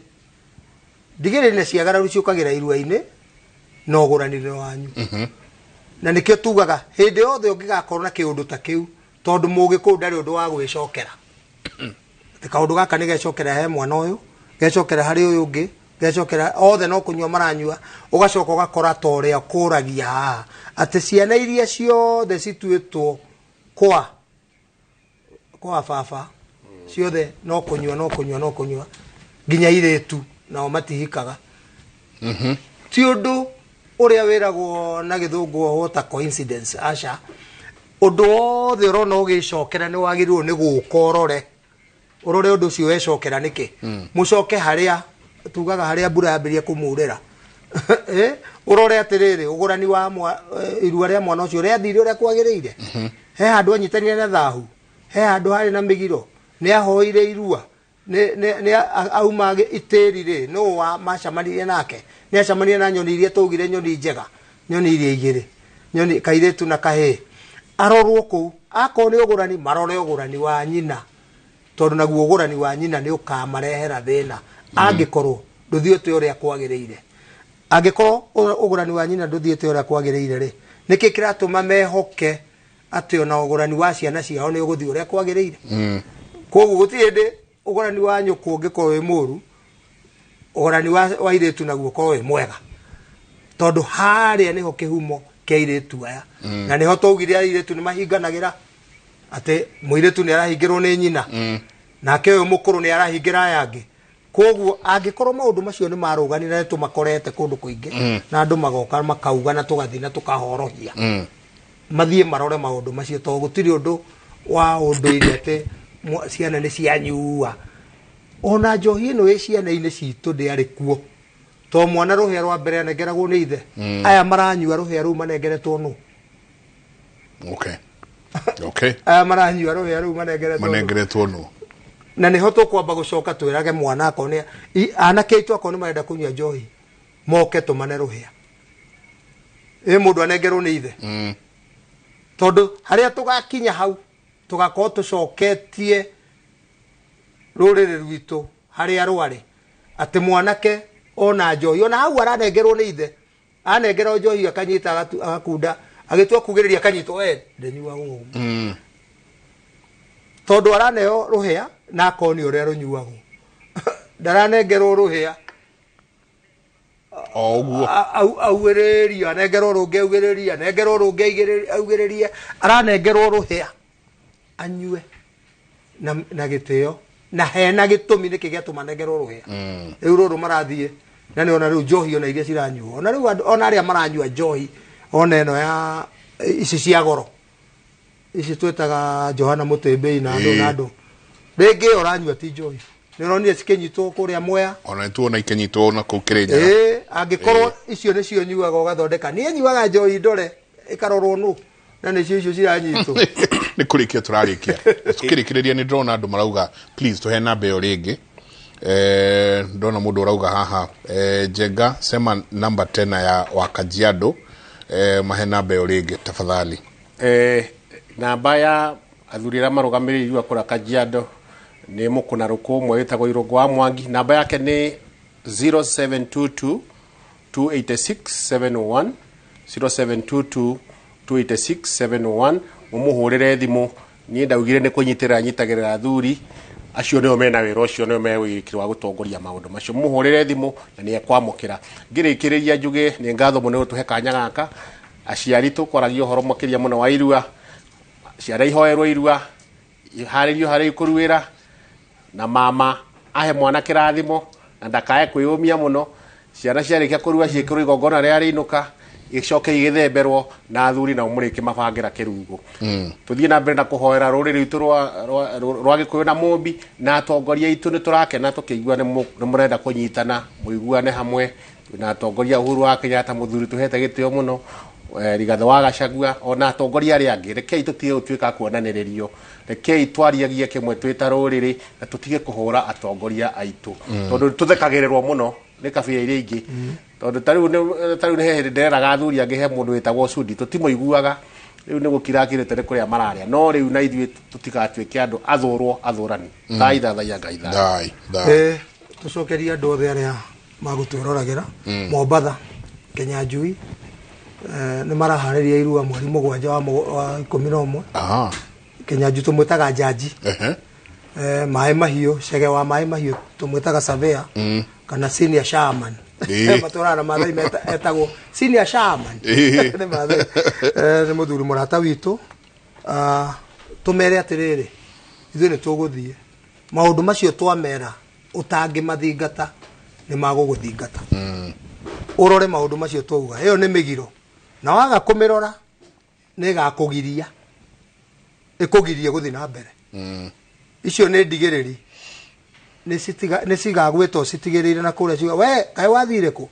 ndigiriri na ciagararu ciukagira irua-ini no ũgũranire wanyu na nikio tugaga hindi yothe ungigakorwo na kiundu ta kiu tondu mugikuu ndari undu wa gwicokera kaundu gaka ni gecokera he mwana uyu gecokera hari uyu ungi gecokera othe no kunywa maranyua ugacoka ugakora toria kuragia ati ciana iria ciothe cituitwo kwa baba ciothe no kunywa nginya iretu nao matihikaga ti undu uria wiragwo na githungu what a coincidence aca undu othe urona ugicokera ni wagirwo ni gukorore urore undu ucio wecokera niki mucoke haria tugaga haria mbura yambirie kumurira urore atiriri ugurani wa irua ria mwana ucio ria thiri uria kwagiriire he handu anyitanire na thahu he handu hari na migiro ni ahoire irua ni auma itiri ri no wa macamanirie nake ni acamanirie na nyoni iria tugire nyoni njega nyoni iria igiri nyoni kairetu na kahe arorwo ku akoni ugurani marore ugurani wa nyina tondu naguo ugurani wa nyina ni ukamarehera thina angikorwo nduthiete uria kwagiriire angikorwo ugurani wa nyina nduthiete uria kwagiriire ri niki kiratuma mehoke ati ona ugurani wa ciana ciao ni uguthii uria kwagiriire koguo gutiri ugurani wa nyuku ungikorwo wi muru ugurani wa iretu naguo korwo wi mwega tondu haria niho kihumo kia iretu aya na niho tugire iretu ni mahinganagira ate muiretu ni arahingirwo ni nyina nake uyu mukuru ni arahingira ayangi koguo angikorwo maundu macio ni maruganira ni tumakorete kundu kuingi na andu magoka makauga na tugathi na tukahorohia mathie marore maundu macio to gutiri undu wa unduire ate ciana ni cianyua ona njohi ino ĩ ciana-inĩ citũ ndĩarĩ kuo to mwana rũhĩa rwa mbere anengeragwo nĩ ithe aya maranyua rũhĩa rũu manengeretwo nũ aya maranyua rũhĩa rũu manengeretwo nũ na nĩho tũkwamba gũcoka twĩrage mwana akone anake aitũ akorwo nĩ marenda kũnyua njohi moke tũmane rũhĩa mũndũ anengerwo nĩ ithe tondũ harĩa tũgakinya hau tugakorwo tucoketie ruriri rwitu haria rwari ati mwanake ona njohi ona hau aranengerwo ni ithe anengerwo njohi akanyita agakunda agitua kugiriria akanyitwo ndenyua gugu tondu araneo ruhia na akoni uria runyuagwo ndaranengerwo ruhia oguo augiriria anengerwo rungi augiriria anengerwo rungi augiriria aranengerwo ruhia anyue na gitio na hena gitumi niki giatumanengerwo ruhia riu ruru marathie na ni ona riu njohi ona iria ciranyuo ona riu ona aria maranyua njohi ona eno ya ici cia goro ici twetaga Johana Mutembei na andu ringi oranyua ti njohi ni ronire cikinyitwo kuria Mwea ona tu ona ikinyitwo na ku Kĩrĩra angikorwo icio nicio nyuaga ugathondeka ni nyuaga njohi ndore ikarorwo nu na nicio icio ciranyitwo ni kurikia turarikia tukirikiriria ni drone andu marauga please tuhe namba yo ringi ndona mundu urauga haha Jega sema namba 10 ya Wakajiado mahe namba yo ringi tafadhali namba ya athurira marugamiririrwa kura Kajiado ni mukuna ruku mwe witagwo Irungu wa Mwangi namba yake ni 0722 286 701 0722 286 701 mumuhurire thimu ni ndaugire ni kunyitira nyitagirira thuri acio nio mena wira ucio nio mewikirwa wa gutongoria maundu macio muhurire thimu na ni ekwamukira ngirikiriria njuge ni ngatho muno gutuhe kanya gaka aciari tukoragio uhoro makiria muno wa irua ciara ihoerwo irua iharirio hari kuruira na mama ahe mwana kirathimo na ndakae kwiyumia muno ciana ciarikia kurua ciikirwo igongona ria rinuka icoke igithemberwo na athuri na umurike mabangira kirugo tuthie na mbere na kuhoera ruriri itu rwa gikuyu na mumbi na atongoria itu ni turakena tukigua ni murenda kunyitana muiguane hamwe na atongoria Uhuru wa Kenyatta muthuri tuhete gitio muno Rigathi wa Gachagua ona atongoria ari angi rekei tutige utwika kuonaniririo rekei twariagie kimwe twita ruriri na tutige kuhura atongoria aitu tondu tuthekagirirwo muno ni kabira iria ingi tondu tariu ni hehe nderaga athuri angi he mundu witagwo Sudi tutimoiguaga riu ni gukirakirite ni kuria mararia no riu na ithuĩ tutigatwike andu athurwo athurani thaithathaiya ngai tucokeria andu othe aria magutwĩroragira Mombatha Kenyanjui ni marahariria irua mweri 7 wa 11 Kenyanjui tumwitaga jaji Mai Mahiũ Chege wa Mai Mahiũ tumwitaga Savea kana senior shaman maturana mathai metagwo senior shaman ni mathai ni muthuri murata witu tumere atiriri ithuĩ ni tuguthie maundu macio twamera utangi mathingata ni maguguthingata urore maundu macio tuuga iyo ni migiro na waga kumirora ni gakugiria ikugirie guthi na mbere icio ni ndigiriri ni cigagwĩtwo citigĩrĩire na kũrĩa ciuga we kaĩ wathire kũ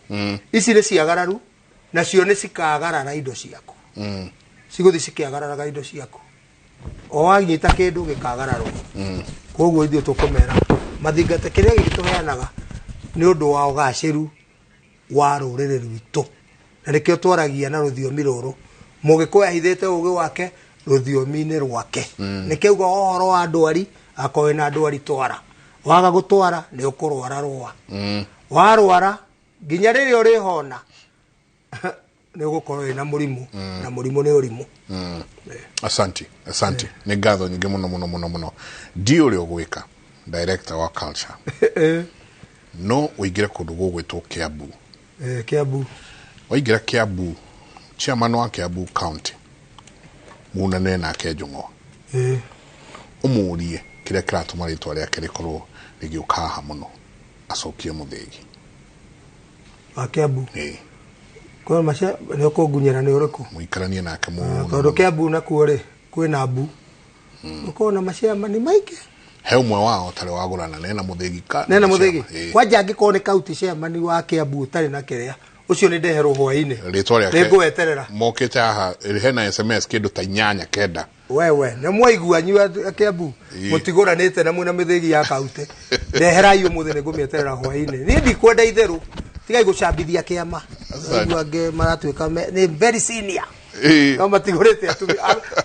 ici nĩ ciagararu nacio nĩ cikagarara indo ciaku cigũthi cikiagararaga indo ciaku o wanyita kĩndũ gĩkagararwo koguo ithuĩ tũkũmera mathingata kĩrĩa gĩtũheanaga nĩ ũndũ wa ũgacĩru wa rũrĩrĩ rwitũ na nĩkĩo twaragia na rũthiomi rũrũ mũgĩkũyũ ahithĩte ũgĩ wake rũthiomi-inĩ rwake nĩkĩuga ũhoro wa ndwari akoe na ndwari twara waga gutwara ni ukurwara rwa warwara ginya riri uri hona ni ugukorwo ina murimu na murimu ni urimu asante ni ngatho nyingi muno ndi uri ugwika director wa culture no uigire kundu gugwitwo Kiambu Kiambu waigira Kiambu chairman wa Kiambu county munane na Kejungo umurie kire kiratuma ritwa ria kirikorwo rigiukaha muno acokie muthegi Kiambu kwa masha ni kugunyira ni uriku muikaranie nake mu tondu Kiambu na kuore kwina mbu uko na masha mani maike he umwe wao tare wagurana nena muthegi nena muthegi kwanja angiko ni county chairman wa Kiambu tare na kiria ucio ni ndeherwo hwaini ritwa ria ngweterera mokete aha hena SMS kindu ta 8 wewe ne mwaigua nyua Kiambu mutigoranite na mwina mithegi ya kaute ndeherai umuthi nigumieterera hwaini ni ndikwenda itheru tigai gucambithia kiama nguange maratwika ni very senior kama tigorete atumi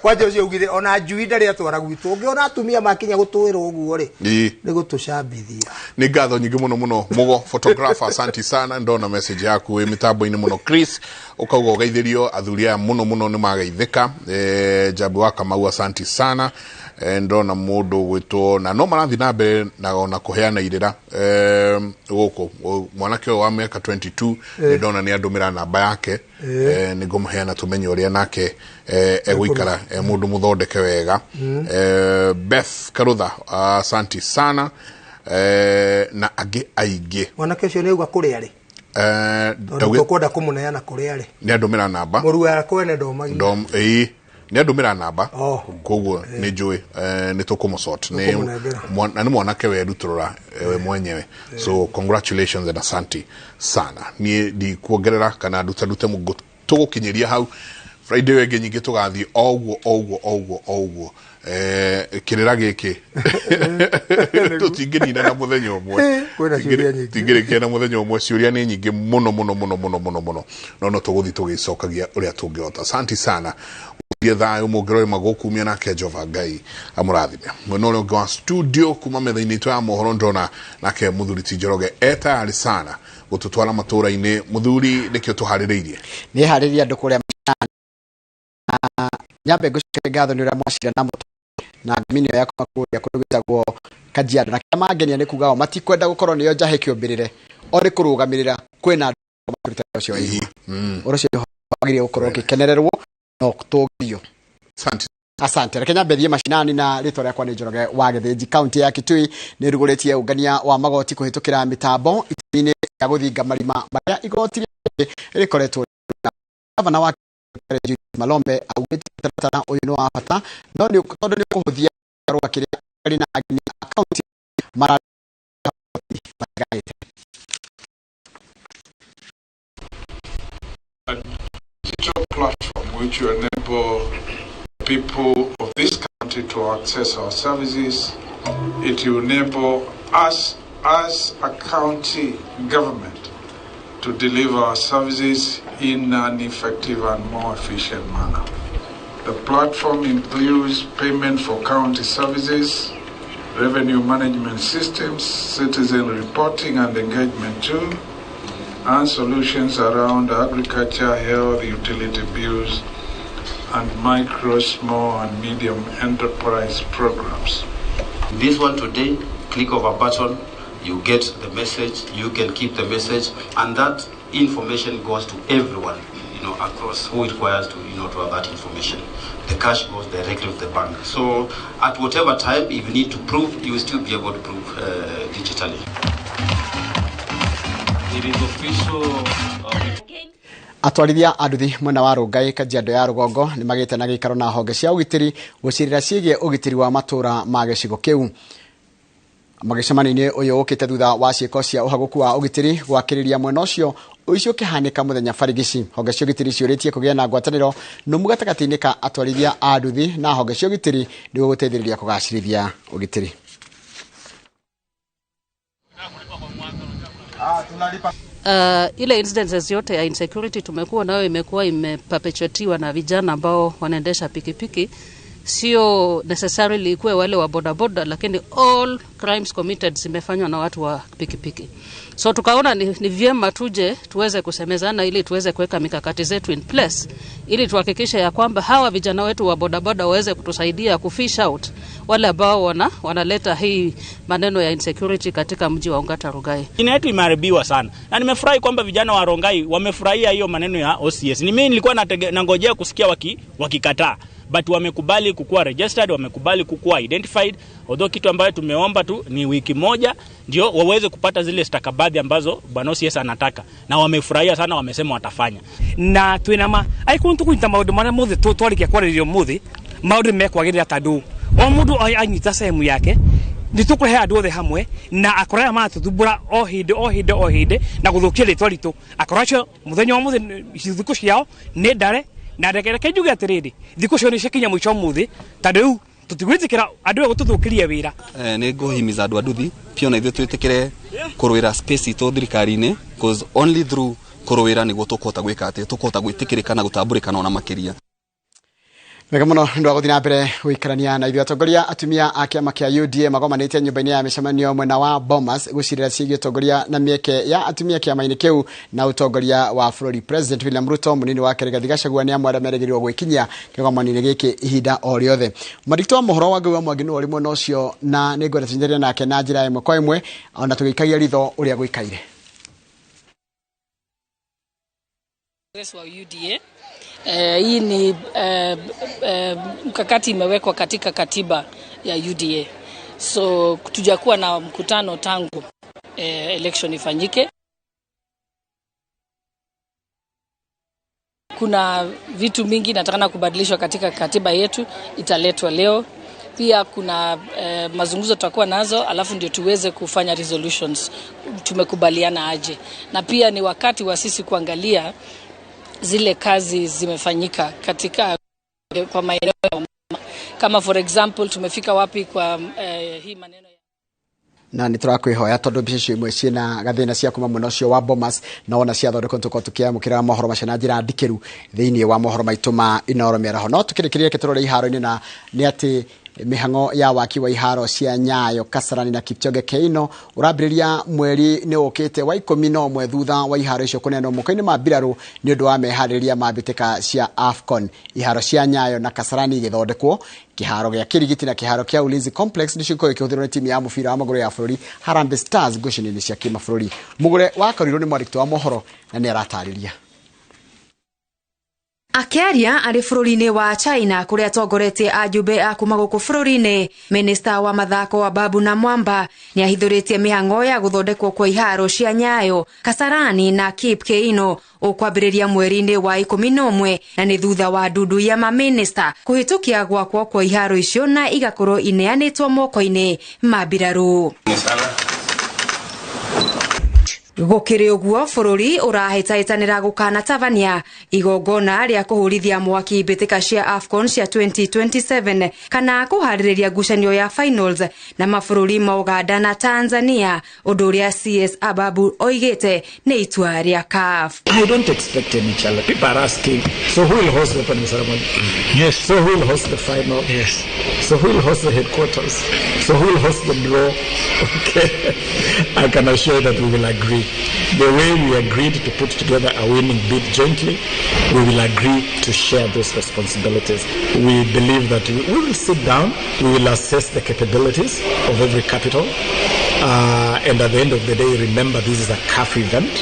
kwanje ucio ugire ona njui ndari atwara gwitu ungiona atumia makinya gutwira uguo ri ni gutucambithia ni ngatho nyingi muno mugo photographer asante sana ndona message yaku wi mitambo-ini muno Chris ukauga ugeithirio athuria muno ni magaithika Jabu wa Kamau asante sana ndona mundu gwitwo na no marathi na mbere na ona kuheana irira guku mwanake wa miaka 22 ndona ni andumira namba yake ni gumuheana tumenye uria nake egwikara mundu muthondeke wega Beth Karutha asante sana na agi aige mwanake ucio ni uga kuri ari tukwenda kumuneana kuri ari ni andumira namba muru yakwe ne ndomagia ni andumira namba koguo ni njui ni tukumusort ni mwanake weru turora we mwenyewe so congratulations and asante sana ni ndi kuongerera kana dute mugo tugukinyiria hau Friday wege nyingi tugathi oguo Kĩrĩra gĩkĩ tutingĩnina na muthenya ũmwe tingĩrĩkia na muthenya ũmwe ciũria nĩ nyingĩ mũno no tũgũthi tũgĩcokagia ũrĩa tũngĩhota asante sana mugiye thayo mugero magokumia na ke Jehova Ngai amurathime mweno ule wa studio kuma metha-ini ya mohoro ndona nake muthuri ti Njoroge etayari sana gututwara matura-ini muthuri nikio tuhaririirie ni hariria andu kuria nyambe gucike ngatho ni uria mwacira na mutu na minio yako makuria kurugitagwo Kajiado na kama ngenia ni kugawa matikwenda gukorwo niyo njahe kiumbirire ori kurugamirira kwina makuruta ucio wa ihu urucio agire gukorwo gikenererwo no tugio asante Kenya bethie mashinani na rito rya kwa ni Njoroge wa Githĩnji county ya Kitui ni ruguretie ungania wa magoti kuhitukira mitambo itini ya guthinga marima maria igoti rikoretwo gavana wa Malombe augite taratara uyu no afata no ni tondu ni kuhuthia rwa kiria na agini county mara digital platform which will enable people of this country to access our services. It will enable us as a county government to deliver our services in an effective and more efficient manner. The platform includes payment for county services, revenue management systems, citizen reporting and engagement tool, and solutions around agriculture, health, utility bills, and micro, small, and medium enterprise programs. This one today, click of a button, you get the message, you can keep the message, and that information goes to everyone, across who requires to, to have that information. The cash goes directly to the bank. So at whatever time, if you need to prove, you will still be able to prove digitally. It is official. Atwarithia anduthi mwena wa Rungai Kajiado ya Rugongo ni magite na gikaro na honge cia ugitiri gucirira ciege ugitiri wa matura ma gicigo kiu. Magicemani-ini uyu ukite thutha wa ciiko cia uhaguku wa ugitiri gwakiriria mwena ucio uicio kihanika muthenya barigici honge cia ugitiri ciuritie kugia na ngwataniro no mugatagati-ini ka atwarithia anduthi na honge cia ugitiri ni guteithiriria kugacirithia ugitiri. Ile incidences yote ya insecurity tumekuwa nayo imekuwa imeperpetuatiwa na vijana ambao wanaendesha pikipiki, sio necessarily kuwe wale wa bodaboda, lakini all crimes committed zimefanywa na watu wa pikipiki. So tukaona ni vyema tuje tuweze kusemezana ili tuweze kuweka mikakati zetu in place ili tuhakikishe ya kwamba hawa vijana wetu wa bodaboda waweze kutusaidia kufish out wale ambao wanaleta hii maneno ya insecurity katika mji wa Ongata Rongai. Jina yetu imeharibiwa sana. Na nimefurahi kwamba vijana wa Rongai wamefurahia hiyo maneno ya OCS. Ni mimi nilikuwa nangojea kusikia wakikataa. But wamekubali kukuwa registered, wamekubali kukuwa identified. Although kitu ambayo tumeomba tu ni wiki moja ndio waweze kupata zile stakabadhi ambazo bwana OCS anataka. Na wamefurahia sana, wamesema watafanya. Na twinama aikuntu kuita maundu maria mothe twarikia kwaririo muthi maundu mekwagirira tandu o mundu anyita sehemu yake ni tukuhe andu othe hamwe na akoraya matuthumbura o hindi na guthukia ritwa ritu akoracho muthenya wa muthi thiku ciao ni ndare na ndekereke njuge atiriri thiku cio ni cikinya mwicho muthi tandu tutigwitikira andu gututhukiria wira ni nguhimiza andu anduthi pio na ithu twitikire kurwira space itu thirikari-ini because only through kurwira ni gutukota gwika ati tukota gwitikirika na gutamburikana na makiria. Mega muno ndo aguthina mbere wikarania na ithu atongoria atumia a kiama kia UDA magomanite nyumba-ini ya micemanio mwena wa Bomas gucirira ciigi utongoria na mieke ya atumia kiama-ini kiu na utongoria wa Flori. President William Ruto munini wa Kĩrĩra Gachagua ni amwe ameregerirwo gwikinyia kigomano-ini giki ihinda o riothe. Marikto wa mohoro wa Ngũi Mwanginu ori mwena ucio na ni ngwenda tunjeria nake na njira imwe kwa imwe ona tugikagia ritho uria gwikaire. Wa UDA hii ni mkakati imewekwa katika katiba ya UDA. So tujakuwa na mkutano tangu election ifanyike. Kuna vitu mingi natakana kubadilishwa katika katiba yetu, italetwa leo. Pia kuna mazungumzo tutakuwa nazo, alafu ndio tuweze kufanya resolutions tumekubaliana aje. Na pia ni wakati wa sisi kuangalia zile kazi zimefanyika katika kwa maeneo kama for example tumefika wapi kwa hii maneno ya na nitũrakwihoya tondu mbica cio imwe ciena gathina cia kuma mwena ucio wa Bomas na ona cia thondeko tuko tukiamukira mohoro macana njira ndikiru thiini wa mohoro maitu ma Inoro Mĩaraho no tukirikirie kiturore iharo-ini na ni ati mihango ya waki wa iharo cia Nyayo Kasarani na Kipchoge Keino urambiriria mweri ni ukite wa 11 thutha wa iharo icio kuneno muko-ini ma mbiraru ni undu wa mehariria ma mbitika cia AFCON. Iharo cia Nyayo na Kasarani igithondekwo kiharo gya Kirigiti na kiharo kya Ulinzi Complex niciko ikihũthĩrwo nĩ timu ya mũbira wa magũrũ ya bũrũri Harambee Stars ngucanio-inĩ cia kĩmabũrũri. Mugure wa Karirũ nĩ mwandĩki wa mohoro na nĩ aratarĩria. Akiaria ari bũrũri-inĩ wa China kuria atongoretie ajumbe a kuma gũkũ bũrũri-inĩ, minista wa mathako wa Babu na Mwamba ni ahithũrĩtie mĩhang'o ya gũthondekwo kwa iharo cia Nyayo, Kasarani na Kip Keino ũkwambĩrĩria mweri-inĩ wa 11 na nĩ thutha wa ndundu ya maminista kũhĩtũkia gwakwo kwa iharo icio na igakorwo ineanĩtwo moko-inĩ ma mbirarũ. Gũkĩrĩ ũguo bũrũri ũrahĩtahĩtanĩra gũkana tabania igongona rĩa kũhũrithia mwaki mbĩtĩka cia AFCON cia 2027 kana kũharĩrĩria ngucanio ya finals na mabũrũri ma Uganda na Tanzania, ũndũ ũrĩa CS Ababu oigĩte nĩ itua rĩa CAF. I don't expect any challenge. People are asking, so who will host the opening ceremony? Yes. So who will host the final? Yes. So who will host the headquarters? So who will host the draw? Okay. I can assure that we will agree. The way we agreed to put together a winning bid jointly, we will agree to share those responsibilities. We believe that we will sit down, we will assess the capabilities of every capital, and at the end of the day, remember this is a CAF event,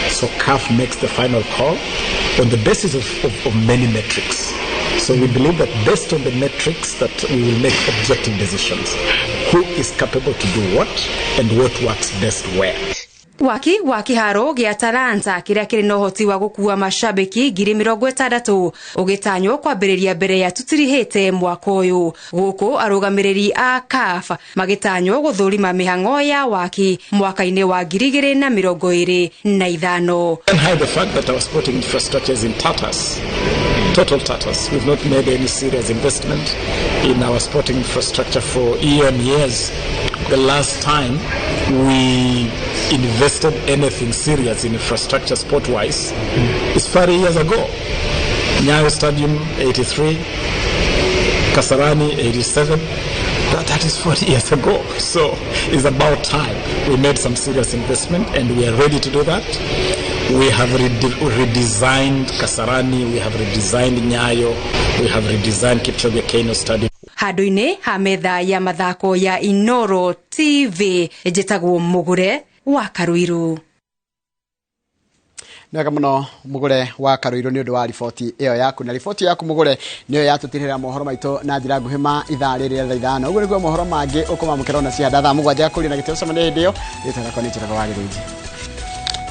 so CAF makes the final call on the basis of many metrics. So we believe that based on the metrics that we will make objective decisions. Who is capable to do what and what works best where. Waki wa kiharo gĩa Talanta kĩrĩa kĩrĩ na ũhoti wa gũkuua macambĩki 60,000 ũgĩtanywo kwambĩrĩria mbere ya tũtirihĩte mwaka ũyũ. Gũkũ arũgamĩrĩri a CAF magĩtanywo gũthũrima mĩhang'o ya waki mwaka-inĩ wa 2025. And hide the fact that our sporting infrastructure is in tatters. Total tatters. We've not made any serious investment in our sporting infrastructure for years. The last time we invested anything serious in infrastructure sport-wise is 40 years ago. Nyayo Stadium, 83. Kasarani, 87. That is 40 years ago. So it's about time we made some serious investment, and we are ready to do that. We have redesigned Kasarani, we have redesigned Nyayo, we have redesigned Kipchoge Keino Stadium. Handũ-inĩ ha metha ya mathako ya Inoro TV njĩtagwo Mugure wa Karuiru. Nĩwega mũno Mugure wa Karuiru nĩ ũndũ wa riboti ĩyo yaku, na riboti yaku Mugure nĩyo yatũtirĩra mohoro maitũ na njĩra nguhĩ ma ithaa rĩrĩ rĩa thaa 5. Ũguo nĩguo mohoro mangĩ ũkũmamũkĩra ona cianda thaa 7 kũrĩ na gĩtĩo sama nĩ hĩndĩ ĩyo. Rĩtwa rĩakwa nĩ Njĩra wa Gĩrũnji.